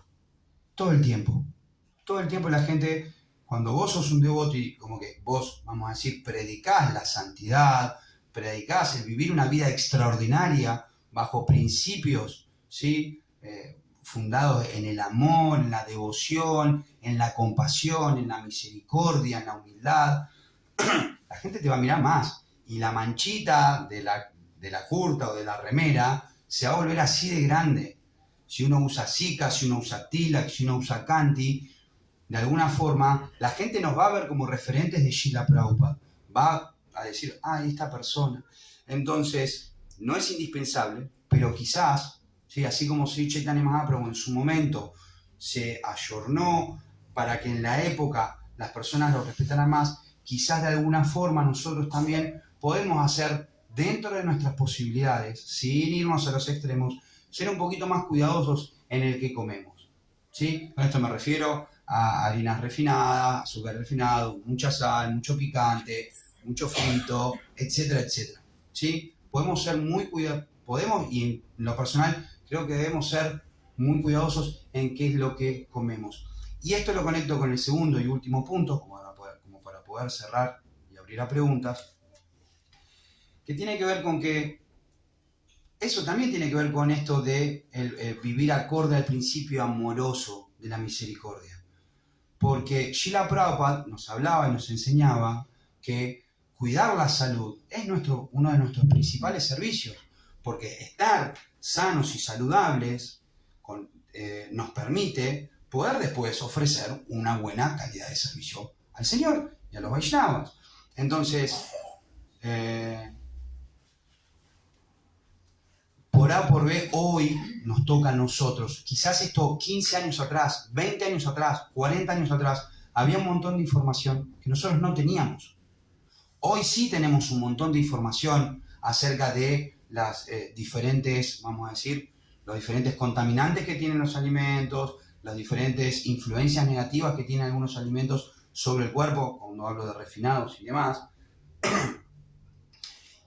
todo el tiempo. Todo el tiempo la gente, cuando vos sos un devoto y como que vos, vamos a decir, predicás la santidad, predicás el vivir una vida extraordinaria bajo principios, ¿sí? Fundados en el amor, en la devoción, en la compasión, en la misericordia, en la humildad, la gente te va a mirar más. Y la manchita de la curta o de la remera se va a volver así de grande. Si uno usa Sika, si uno usa Tilak, si uno usa Kanti, de alguna forma, la gente nos va a ver como referentes de Srila Prabhupada. Va a decir, esta persona. Entonces, no es indispensable, pero quizás, ¿sí? Así como Sri Chaitanya Mahaprabhu en su momento se ayornó para que en la época las personas lo respetaran más, quizás de alguna forma nosotros también podemos hacer dentro de nuestras posibilidades, sin irnos a los extremos, ser un poquito más cuidadosos en el que comemos, ¿sí? Con esto me refiero a harinas refinadas, azúcar refinado, mucha sal, mucho picante, mucho frito, etcétera, etcétera, ¿sí? Podemos ser muy cuidadosos, y en lo personal creo que debemos ser muy cuidadosos en qué es lo que comemos. Y esto lo conecto con el segundo y último punto, como para poder cerrar y abrir a preguntas, que tiene que ver con que eso también tiene que ver con esto de vivir acorde al principio amoroso de la misericordia. Porque Srila Prabhupada nos hablaba y nos enseñaba que cuidar la salud es uno de nuestros principales servicios, porque estar sanos y saludables nos permite poder después ofrecer una buena calidad de servicio al Señor y a los Vaishnavas. Entonces, por A por B, hoy nos toca a nosotros. Quizás esto 15 años atrás, 20 años atrás, 40 años atrás, había un montón de información que nosotros no teníamos. Hoy sí tenemos un montón de información acerca de las diferentes, vamos a decir, los diferentes contaminantes que tienen los alimentos, las diferentes influencias negativas que tienen algunos alimentos sobre el cuerpo, cuando hablo de refinados y demás.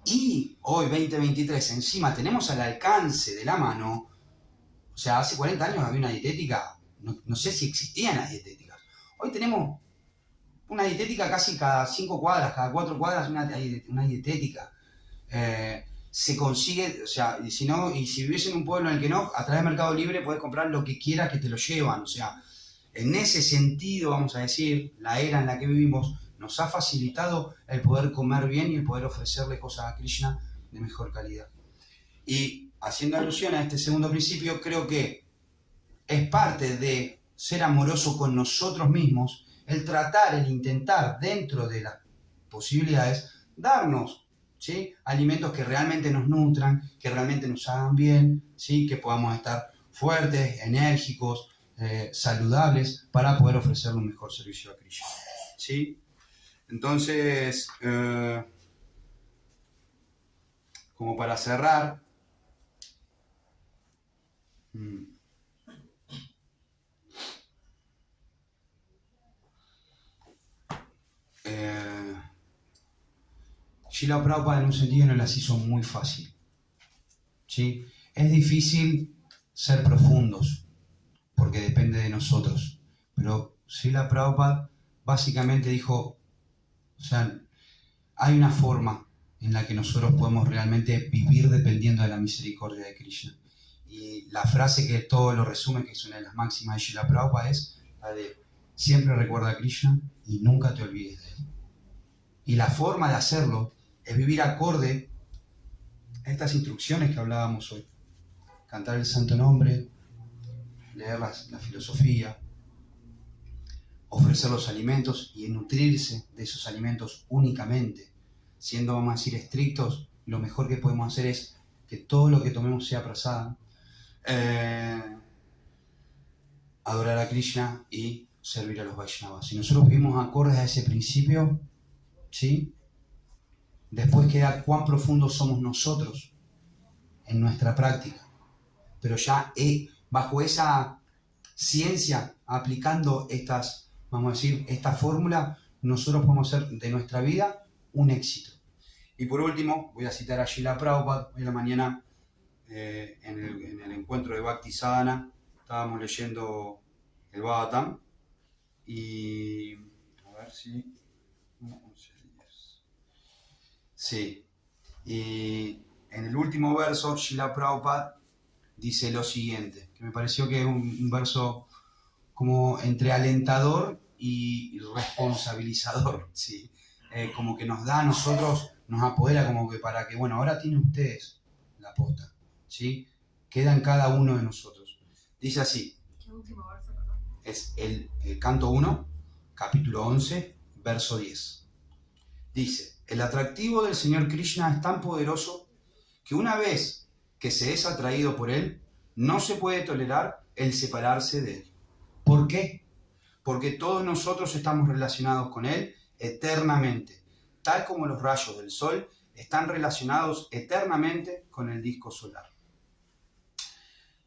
Y hoy, 2023, encima tenemos al alcance de la mano, o sea, hace 40 años había una dietética, no sé si existían las dietéticas. Hoy tenemos una dietética casi cada 5 cuadras, cada 4 cuadras, una dietética. Se consigue, o sea, y si vives en un pueblo en el que no, a través de Mercado Libre puedes comprar lo que quieras que te lo llevan. O sea, en ese sentido, vamos a decir, la era en la que vivimos nos ha facilitado el poder comer bien y el poder ofrecerle cosas a Krishna de mejor calidad. Y haciendo alusión a este segundo principio, creo que es parte de ser amoroso con nosotros mismos, el tratar, el intentar, dentro de las posibilidades, darnos, ¿sí? Alimentos que realmente nos nutran, que realmente nos hagan bien, ¿sí? Que podamos estar fuertes, enérgicos, saludables, para poder ofrecerle un mejor servicio a Krishna, ¿sí? Entonces, como para cerrar, Srila Prabhupada en un sentido nos las hizo muy fácil, ¿sí? Es difícil ser profundos, porque depende de nosotros, pero Srila Prabhupada básicamente dijo, o sea, hay una forma en la que nosotros podemos realmente vivir dependiendo de la misericordia de Krishna. Y la frase que todo lo resume, que es una de las máximas de Srila Prabhupada, es la de siempre recuerda a Krishna y nunca te olvides de él. Y la forma de hacerlo es vivir acorde a estas instrucciones que hablábamos hoy. Cantar el santo nombre, leer la filosofía, ofrecer los alimentos y nutrirse de esos alimentos únicamente. Siendo, vamos a decir, estrictos, lo mejor que podemos hacer es que todo lo que tomemos sea prasada, adorar a Krishna y servir a los Vaishnavas. Si nosotros vivimos acordes a ese principio, ¿sí? Después queda cuán profundos somos nosotros en nuestra práctica. Pero ya bajo esa ciencia, aplicando vamos a decir, esta fórmula, nosotros podemos hacer de nuestra vida un éxito. Y por último, voy a citar a Srila Prabhupada. Hoy en la mañana, en el encuentro de Bhakti Sadhana, estábamos leyendo el Bhagavatam y a ver si... Sí, y en el último verso, Srila Prabhupada dice lo siguiente, que me pareció que es un verso como entre alentador y responsabilizador, ¿sí? Como que nos da a nosotros, nos apodera como que para que, bueno, ahora tienen ustedes la posta, ¿sí? Queda en cada uno de nosotros. Dice así, ¿Qué último verso, perdón? es el canto 1, capítulo 11, verso 10. Dice, el atractivo del Señor Krishna es tan poderoso que una vez que se es atraído por él, no se puede tolerar el separarse de él. ¿Por qué? Porque todos nosotros estamos relacionados con él eternamente, tal como los rayos del sol están relacionados eternamente con el disco solar.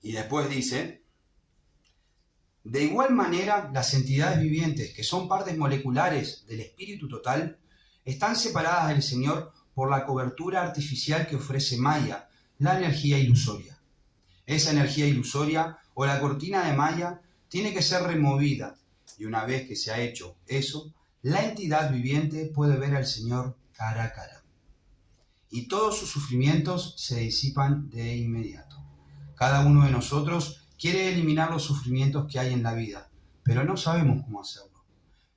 Y después dice, de igual manera, las entidades vivientes, que son partes moleculares del espíritu total, están separadas del Señor por la cobertura artificial que ofrece Maya, la energía ilusoria. Esa energía ilusoria o la cortina de Maya tiene que ser removida y una vez que se ha hecho eso, la entidad viviente puede ver al Señor cara a cara. Y todos sus sufrimientos se disipan de inmediato. Cada uno de nosotros quiere eliminar los sufrimientos que hay en la vida, pero no sabemos cómo hacerlo.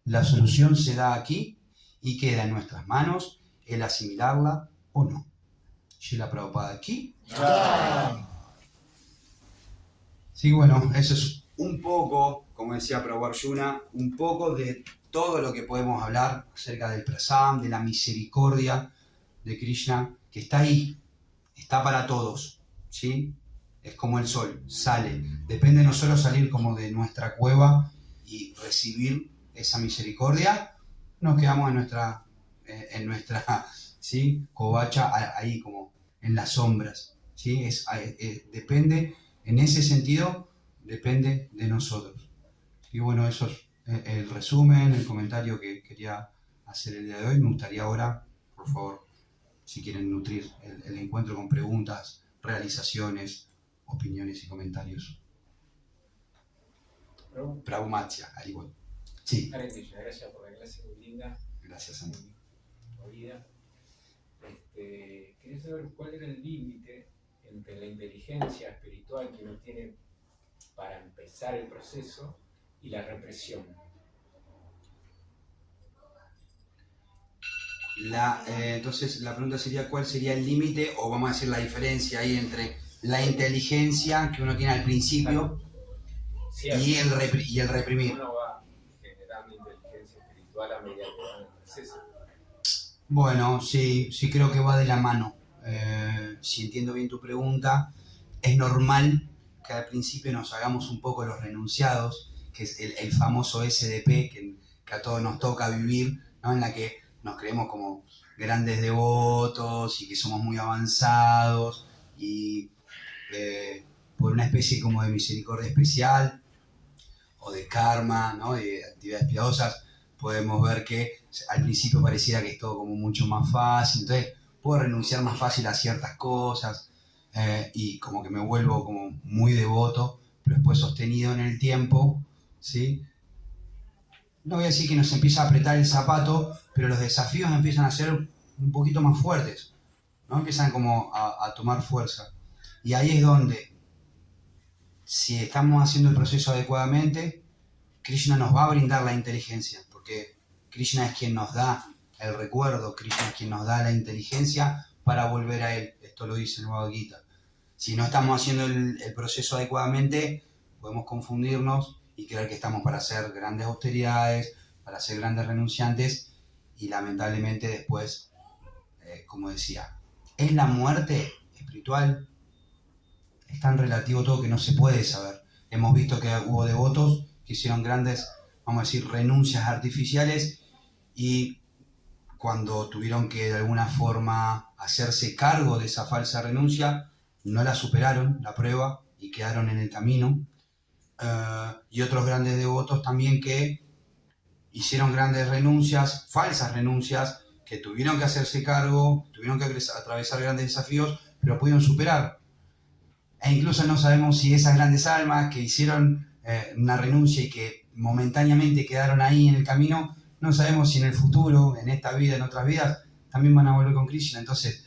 La solución se da aquí y queda en nuestras manos el asimilarla o no. Srila Prabhupada aquí. Sí, bueno, eso es un poco, como decía Prabhu Arjuna, un poco de todo lo que podemos hablar acerca del prasad, de la misericordia de Krishna, que está ahí, está para todos, ¿sí? Es como el sol, sale. Depende de nosotros salir como de nuestra cueva y recibir esa misericordia. Nos quedamos en nuestra ¿sí? Covacha, ahí como en las sombras, ¿sí? Depende, en ese sentido, depende de nosotros. Y bueno, eso es el resumen, el comentario que quería hacer el día de hoy. Me gustaría ahora, por favor, si quieren nutrir el encuentro con preguntas, realizaciones, opiniones y comentarios. Prabhu Matsya, Haribol. Sí. Hare Krishna, gracias por la clase muy linda. Gracias, Santi. Movida. Quería saber cuál era el límite entre la inteligencia espiritual que uno tiene para empezar el proceso y la represión. Entonces la pregunta sería ¿cuál sería el límite o vamos a decir la diferencia ahí entre la inteligencia que uno tiene al principio y el reprimir? Uno va generando inteligencia espiritual a medida que va en el proceso. Bueno, sí creo que va de la mano. Si entiendo bien tu pregunta, es normal que al principio nos hagamos un poco los renunciados, que es el famoso SDP que a todos nos toca vivir, ¿no? En la que nos creemos como grandes devotos y que somos muy avanzados y por una especie como de misericordia especial o de karma, ¿no? De actividades piadosas, podemos ver que al principio pareciera que es todo como mucho más fácil, entonces puedo renunciar más fácil a ciertas cosas y como que me vuelvo como muy devoto, pero después sostenido en el tiempo, ¿sí? No voy a decir que nos empieza a apretar el zapato, pero los desafíos empiezan a ser un poquito más fuertes, ¿no? Empiezan como a tomar fuerza. Y ahí es donde, si estamos haciendo el proceso adecuadamente, Krishna nos va a brindar la inteligencia, porque Krishna es quien nos da el recuerdo, Krishna es quien nos da la inteligencia para volver a Él. Esto lo dice el Bhagavad Gita. Si no estamos haciendo el proceso adecuadamente, podemos confundirnos y creer que estamos para hacer grandes austeridades, para ser grandes renunciantes, y lamentablemente después, como decía, ¿es la muerte espiritual? Es tan relativo todo que no se puede saber. Hemos visto que hubo devotos que hicieron grandes, vamos a decir, renuncias artificiales y cuando tuvieron que de alguna forma hacerse cargo de esa falsa renuncia, no la superaron, la prueba, y quedaron en el camino. Y otros grandes devotos también que hicieron grandes renuncias, falsas renuncias, que tuvieron que hacerse cargo, tuvieron que atravesar grandes desafíos, pero pudieron superar. E incluso no sabemos si esas grandes almas que hicieron una renuncia y que momentáneamente quedaron ahí en el camino, no sabemos si en el futuro, en esta vida, en otras vidas, también van a volver con Krishna. Entonces,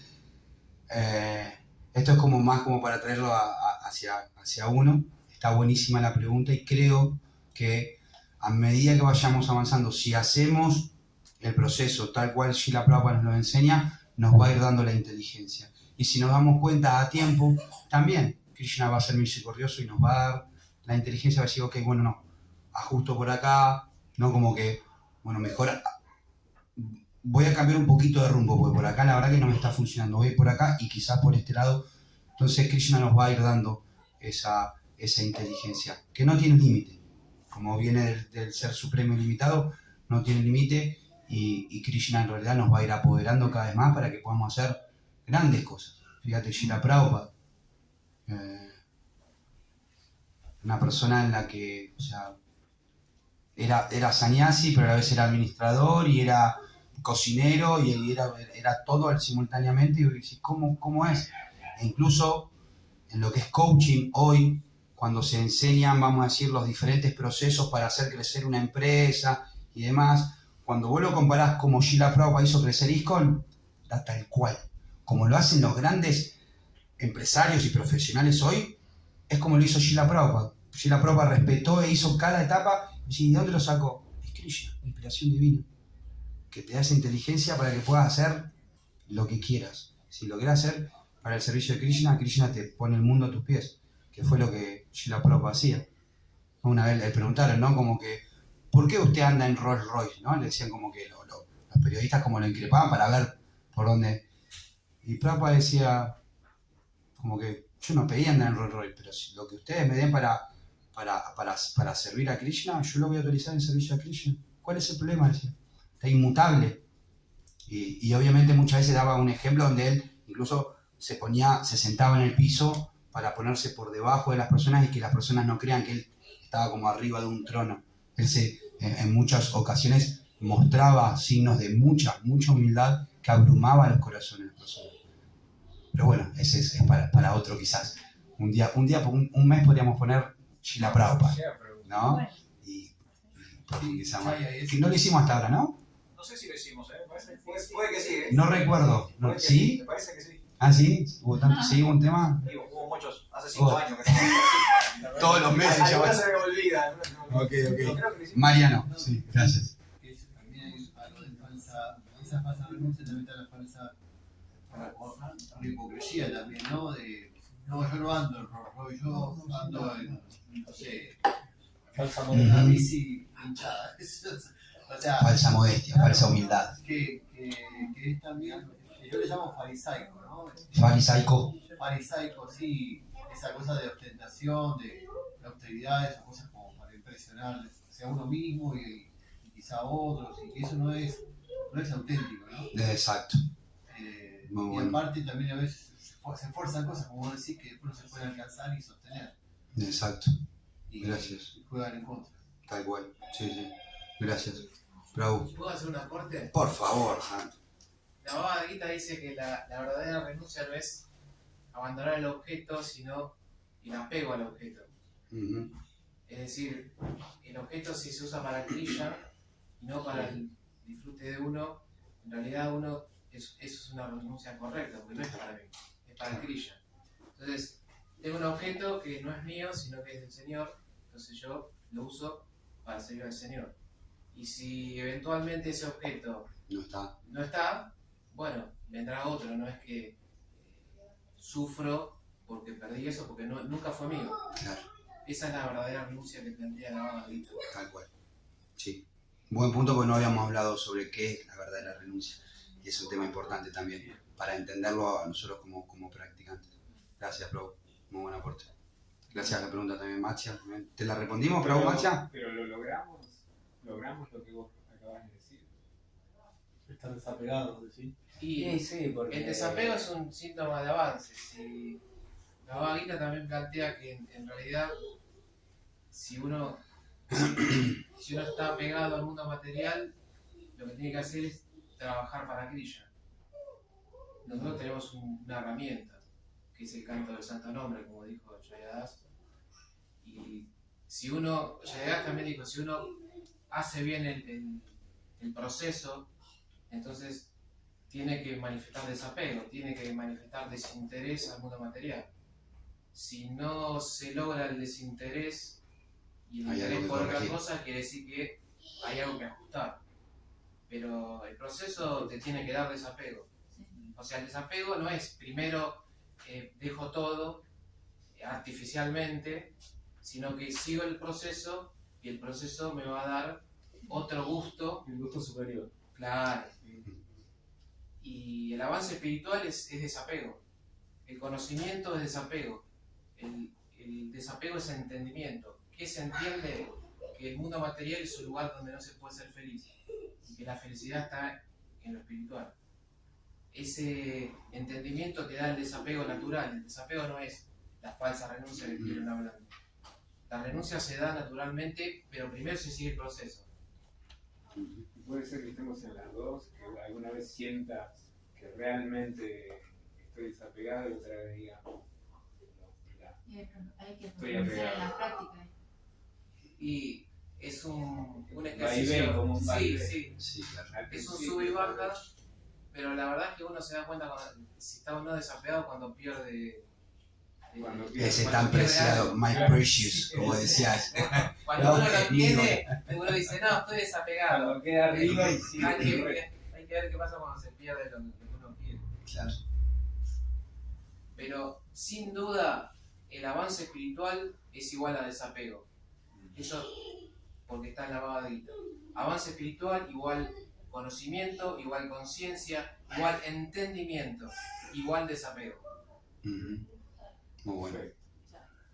esto es como más como para traerlo hacia uno. Está buenísima la pregunta y creo que a medida que vayamos avanzando, si hacemos el proceso tal cual Srila Prabhupada nos lo enseña, nos va a ir dando la inteligencia. Y si nos damos cuenta a tiempo, también Krishna va a ser misericordioso y nos va a dar la inteligencia, va a decir, ok, bueno, no, ajusto por acá, no como que, bueno, mejor voy a cambiar un poquito de rumbo, porque por acá la verdad que no me está funcionando, voy por acá y quizás por este lado. Entonces Krishna nos va a ir dando esa inteligencia, que no tiene límite, como viene del ser supremo ilimitado, no tiene límite, y Krishna en realidad nos va a ir apoderando cada vez más para que podamos hacer grandes cosas. Fíjate, Srila Prabhupada, una persona en la que, o sea, era sannyasi, pero a la vez era administrador y era cocinero y era todo simultáneamente. Y decís, ¿cómo es? E incluso en lo que es coaching hoy, cuando se enseñan, vamos a decir, los diferentes procesos para hacer crecer una empresa y demás, cuando vos lo comparás como Srila Prabhupada hizo crecer ISKCON, da tal cual. Como lo hacen los grandes empresarios y profesionales hoy, es como lo hizo Srila Prabhupada. Srila Prabhupada respetó e hizo cada etapa. Y ¿de dónde lo sacó? Es Krishna, la inspiración divina, que te da esa inteligencia para que puedas hacer lo que quieras. Si lo quieres hacer para el servicio de Krishna, Krishna te pone el mundo a tus pies, que fue lo que Srila Prabhupada hacía. Una vez le preguntaron, ¿no? Como que, ¿por qué usted anda en Rolls Royce? ¿No? Le decían como que los periodistas como lo increpaban para ver por dónde. Y Prabhupada decía, como que yo no pedí andar en Rolls Royce, pero si lo que ustedes me den para servir a Krishna, yo lo voy a utilizar en servicio a Krishna. ¿Cuál es el problema? Decía, está inmutable. Y obviamente muchas veces daba un ejemplo donde él incluso se sentaba en el piso para ponerse por debajo de las personas y que las personas no crean que él estaba como arriba de un trono. Él en muchas ocasiones mostraba signos de mucha humildad que abrumaba los corazones de las personas. Pero bueno, ese es para otro quizás. Un mes podríamos poner Srila Prabhupada, ¿no? Y profundizamos. Que no lo hicimos hasta ahora, ¿no? No sé si lo hicimos, puede que sí, ¿eh? No recuerdo. ¿Sí? Me parece que sí. ¿Ah, sí? ¿Sí hubo un tema? Digo, hubo muchos, hace 5 años que no. Todos los meses ya va. Se me olvida. Ok. Creo que lo hicimos. Mariano, sí, gracias. También hay algo de esa falsa renuncia, también está la falsa la hipocresía también, ¿no? No, yo no ando en Rolls Royce, yo ando en, no sé, Falsa en una modestia. bici hinchada. O sea, Falsa modestia, falsa humildad. que es también, yo le llamo farisaico, ¿no? Farisaico. Farisaico, sí, esa cosa de ostentación, de austeridad, esas cosas como para impresionar a uno mismo y quizá a otros, y que eso no es auténtico, ¿no? Exacto. Muy Y bueno. aparte también a veces se esfuerzan cosas, como vos decís, que después no se pueden alcanzar y sostener. Exacto. Y, Gracias. y juegan en contra. Tal cual. Sí. Gracias. Prabhu, ¿Puedo hacer un aporte? por favor, santo. La Bhagavad Gita dice que la verdadera renuncia no es abandonar el objeto, sino el apego al objeto. Ujú. Es decir, el objeto si se usa para Krishna y no para el disfrute de uno, en realidad eso es una renuncia correcta, porque no es para mí, es para Krishna. Entonces, tengo un objeto que no es mío, sino que es del Señor, entonces yo lo uso para servir al Señor. Y si eventualmente ese objeto No está. bueno, vendrá otro, no es que sufro porque perdí eso, porque nunca fue mío. Claro, Esa es la verdadera renuncia que plantea la Bhagavad Gita. tal cual. Sí. Buen punto, porque no habíamos hablado sobre qué es la verdadera renuncia. Y es un tema importante también, para entenderlo a nosotros como practicantes. Gracias, Prabhu. Muy buen aporte. Gracias a la pregunta también, Macha. ¿Te la respondimos, Prabhu, Macha? Pero lo logramos lo que vos acabas de decir. Estar desapegado, ¿sí? Y Sí, porque el desapego es un síntoma de avance. Si la Bhagavad Gita también plantea que en realidad si uno está apegado al mundo material, lo que tiene que hacer es trabajar para Krishna. Nosotros tenemos una herramienta, que es el canto del santo nombre, como dijo Jayadas. Y si uno, Jayadas también dijo, si uno hace bien el proceso, entonces tiene que manifestar desapego, tiene que manifestar desinterés al mundo material. Si no se logra el desinterés y el Hay algo interés que por otra corregir. cosa, quiere decir que hay algo que ajustar. Pero el proceso te tiene que dar desapego. O sea, el desapego no es primero dejo todo artificialmente, sino que sigo el proceso y el proceso me va a dar otro gusto. el gusto superior. Claro. Y el avance espiritual es desapego. El conocimiento es desapego. El desapego es entendimiento. ¿Qué se entiende? Que el mundo material es un lugar donde no se puede ser feliz. Y que la felicidad está en lo espiritual. Ese entendimiento te da el desapego natural. El desapego no es la falsa renuncia que estuvieron hablando. La renuncia se da naturalmente, pero primero se sigue el proceso. Y puede ser que estemos en las dos, que alguna vez sientas que realmente estoy desapegado y otra vez diga, no, Hay que Estoy profundizar apegado. en la práctica. Y es un Va y ejercicio. ven como un Sí, baile. sí. Sí, claro. al Es un principio, sub y baja, pero la verdad es que uno se da cuenta si está o no desapegado cuando pierde. Cuando Ese cuando tan pierde preciado, algo. my precious, como decías. Cuando No, uno lo qué lindo. entiende, uno dice, no, estoy desapegado. Cuando queda arriba y sigue. Hay que ver qué pasa cuando se pierde lo que uno quiere. Claro. Pero sin duda, el avance espiritual es igual a desapego. Eso porque está en la Bhagavad Gita. Avance espiritual igual conocimiento, igual conciencia, igual entendimiento, igual desapego. Ujú. Muy bueno.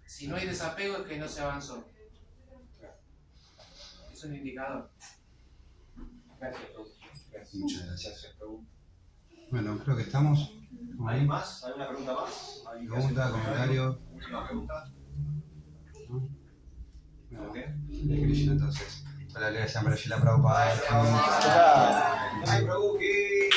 Si no hay desapego es que no se avanzó. Es un indicador. Gracias, Prabhu. Gracias. Muchas gracias. Prabhu. Bueno, creo que estamos. ¿Hay más? ¿Alguna pregunta más? ¿Alguien que Pregunta, hace un comentario. Última pregunta. Bueno, Ok. de Krishna, entonces. Hola, Lea, siempre Shila Prabhupada. Ay, Prabhu, que-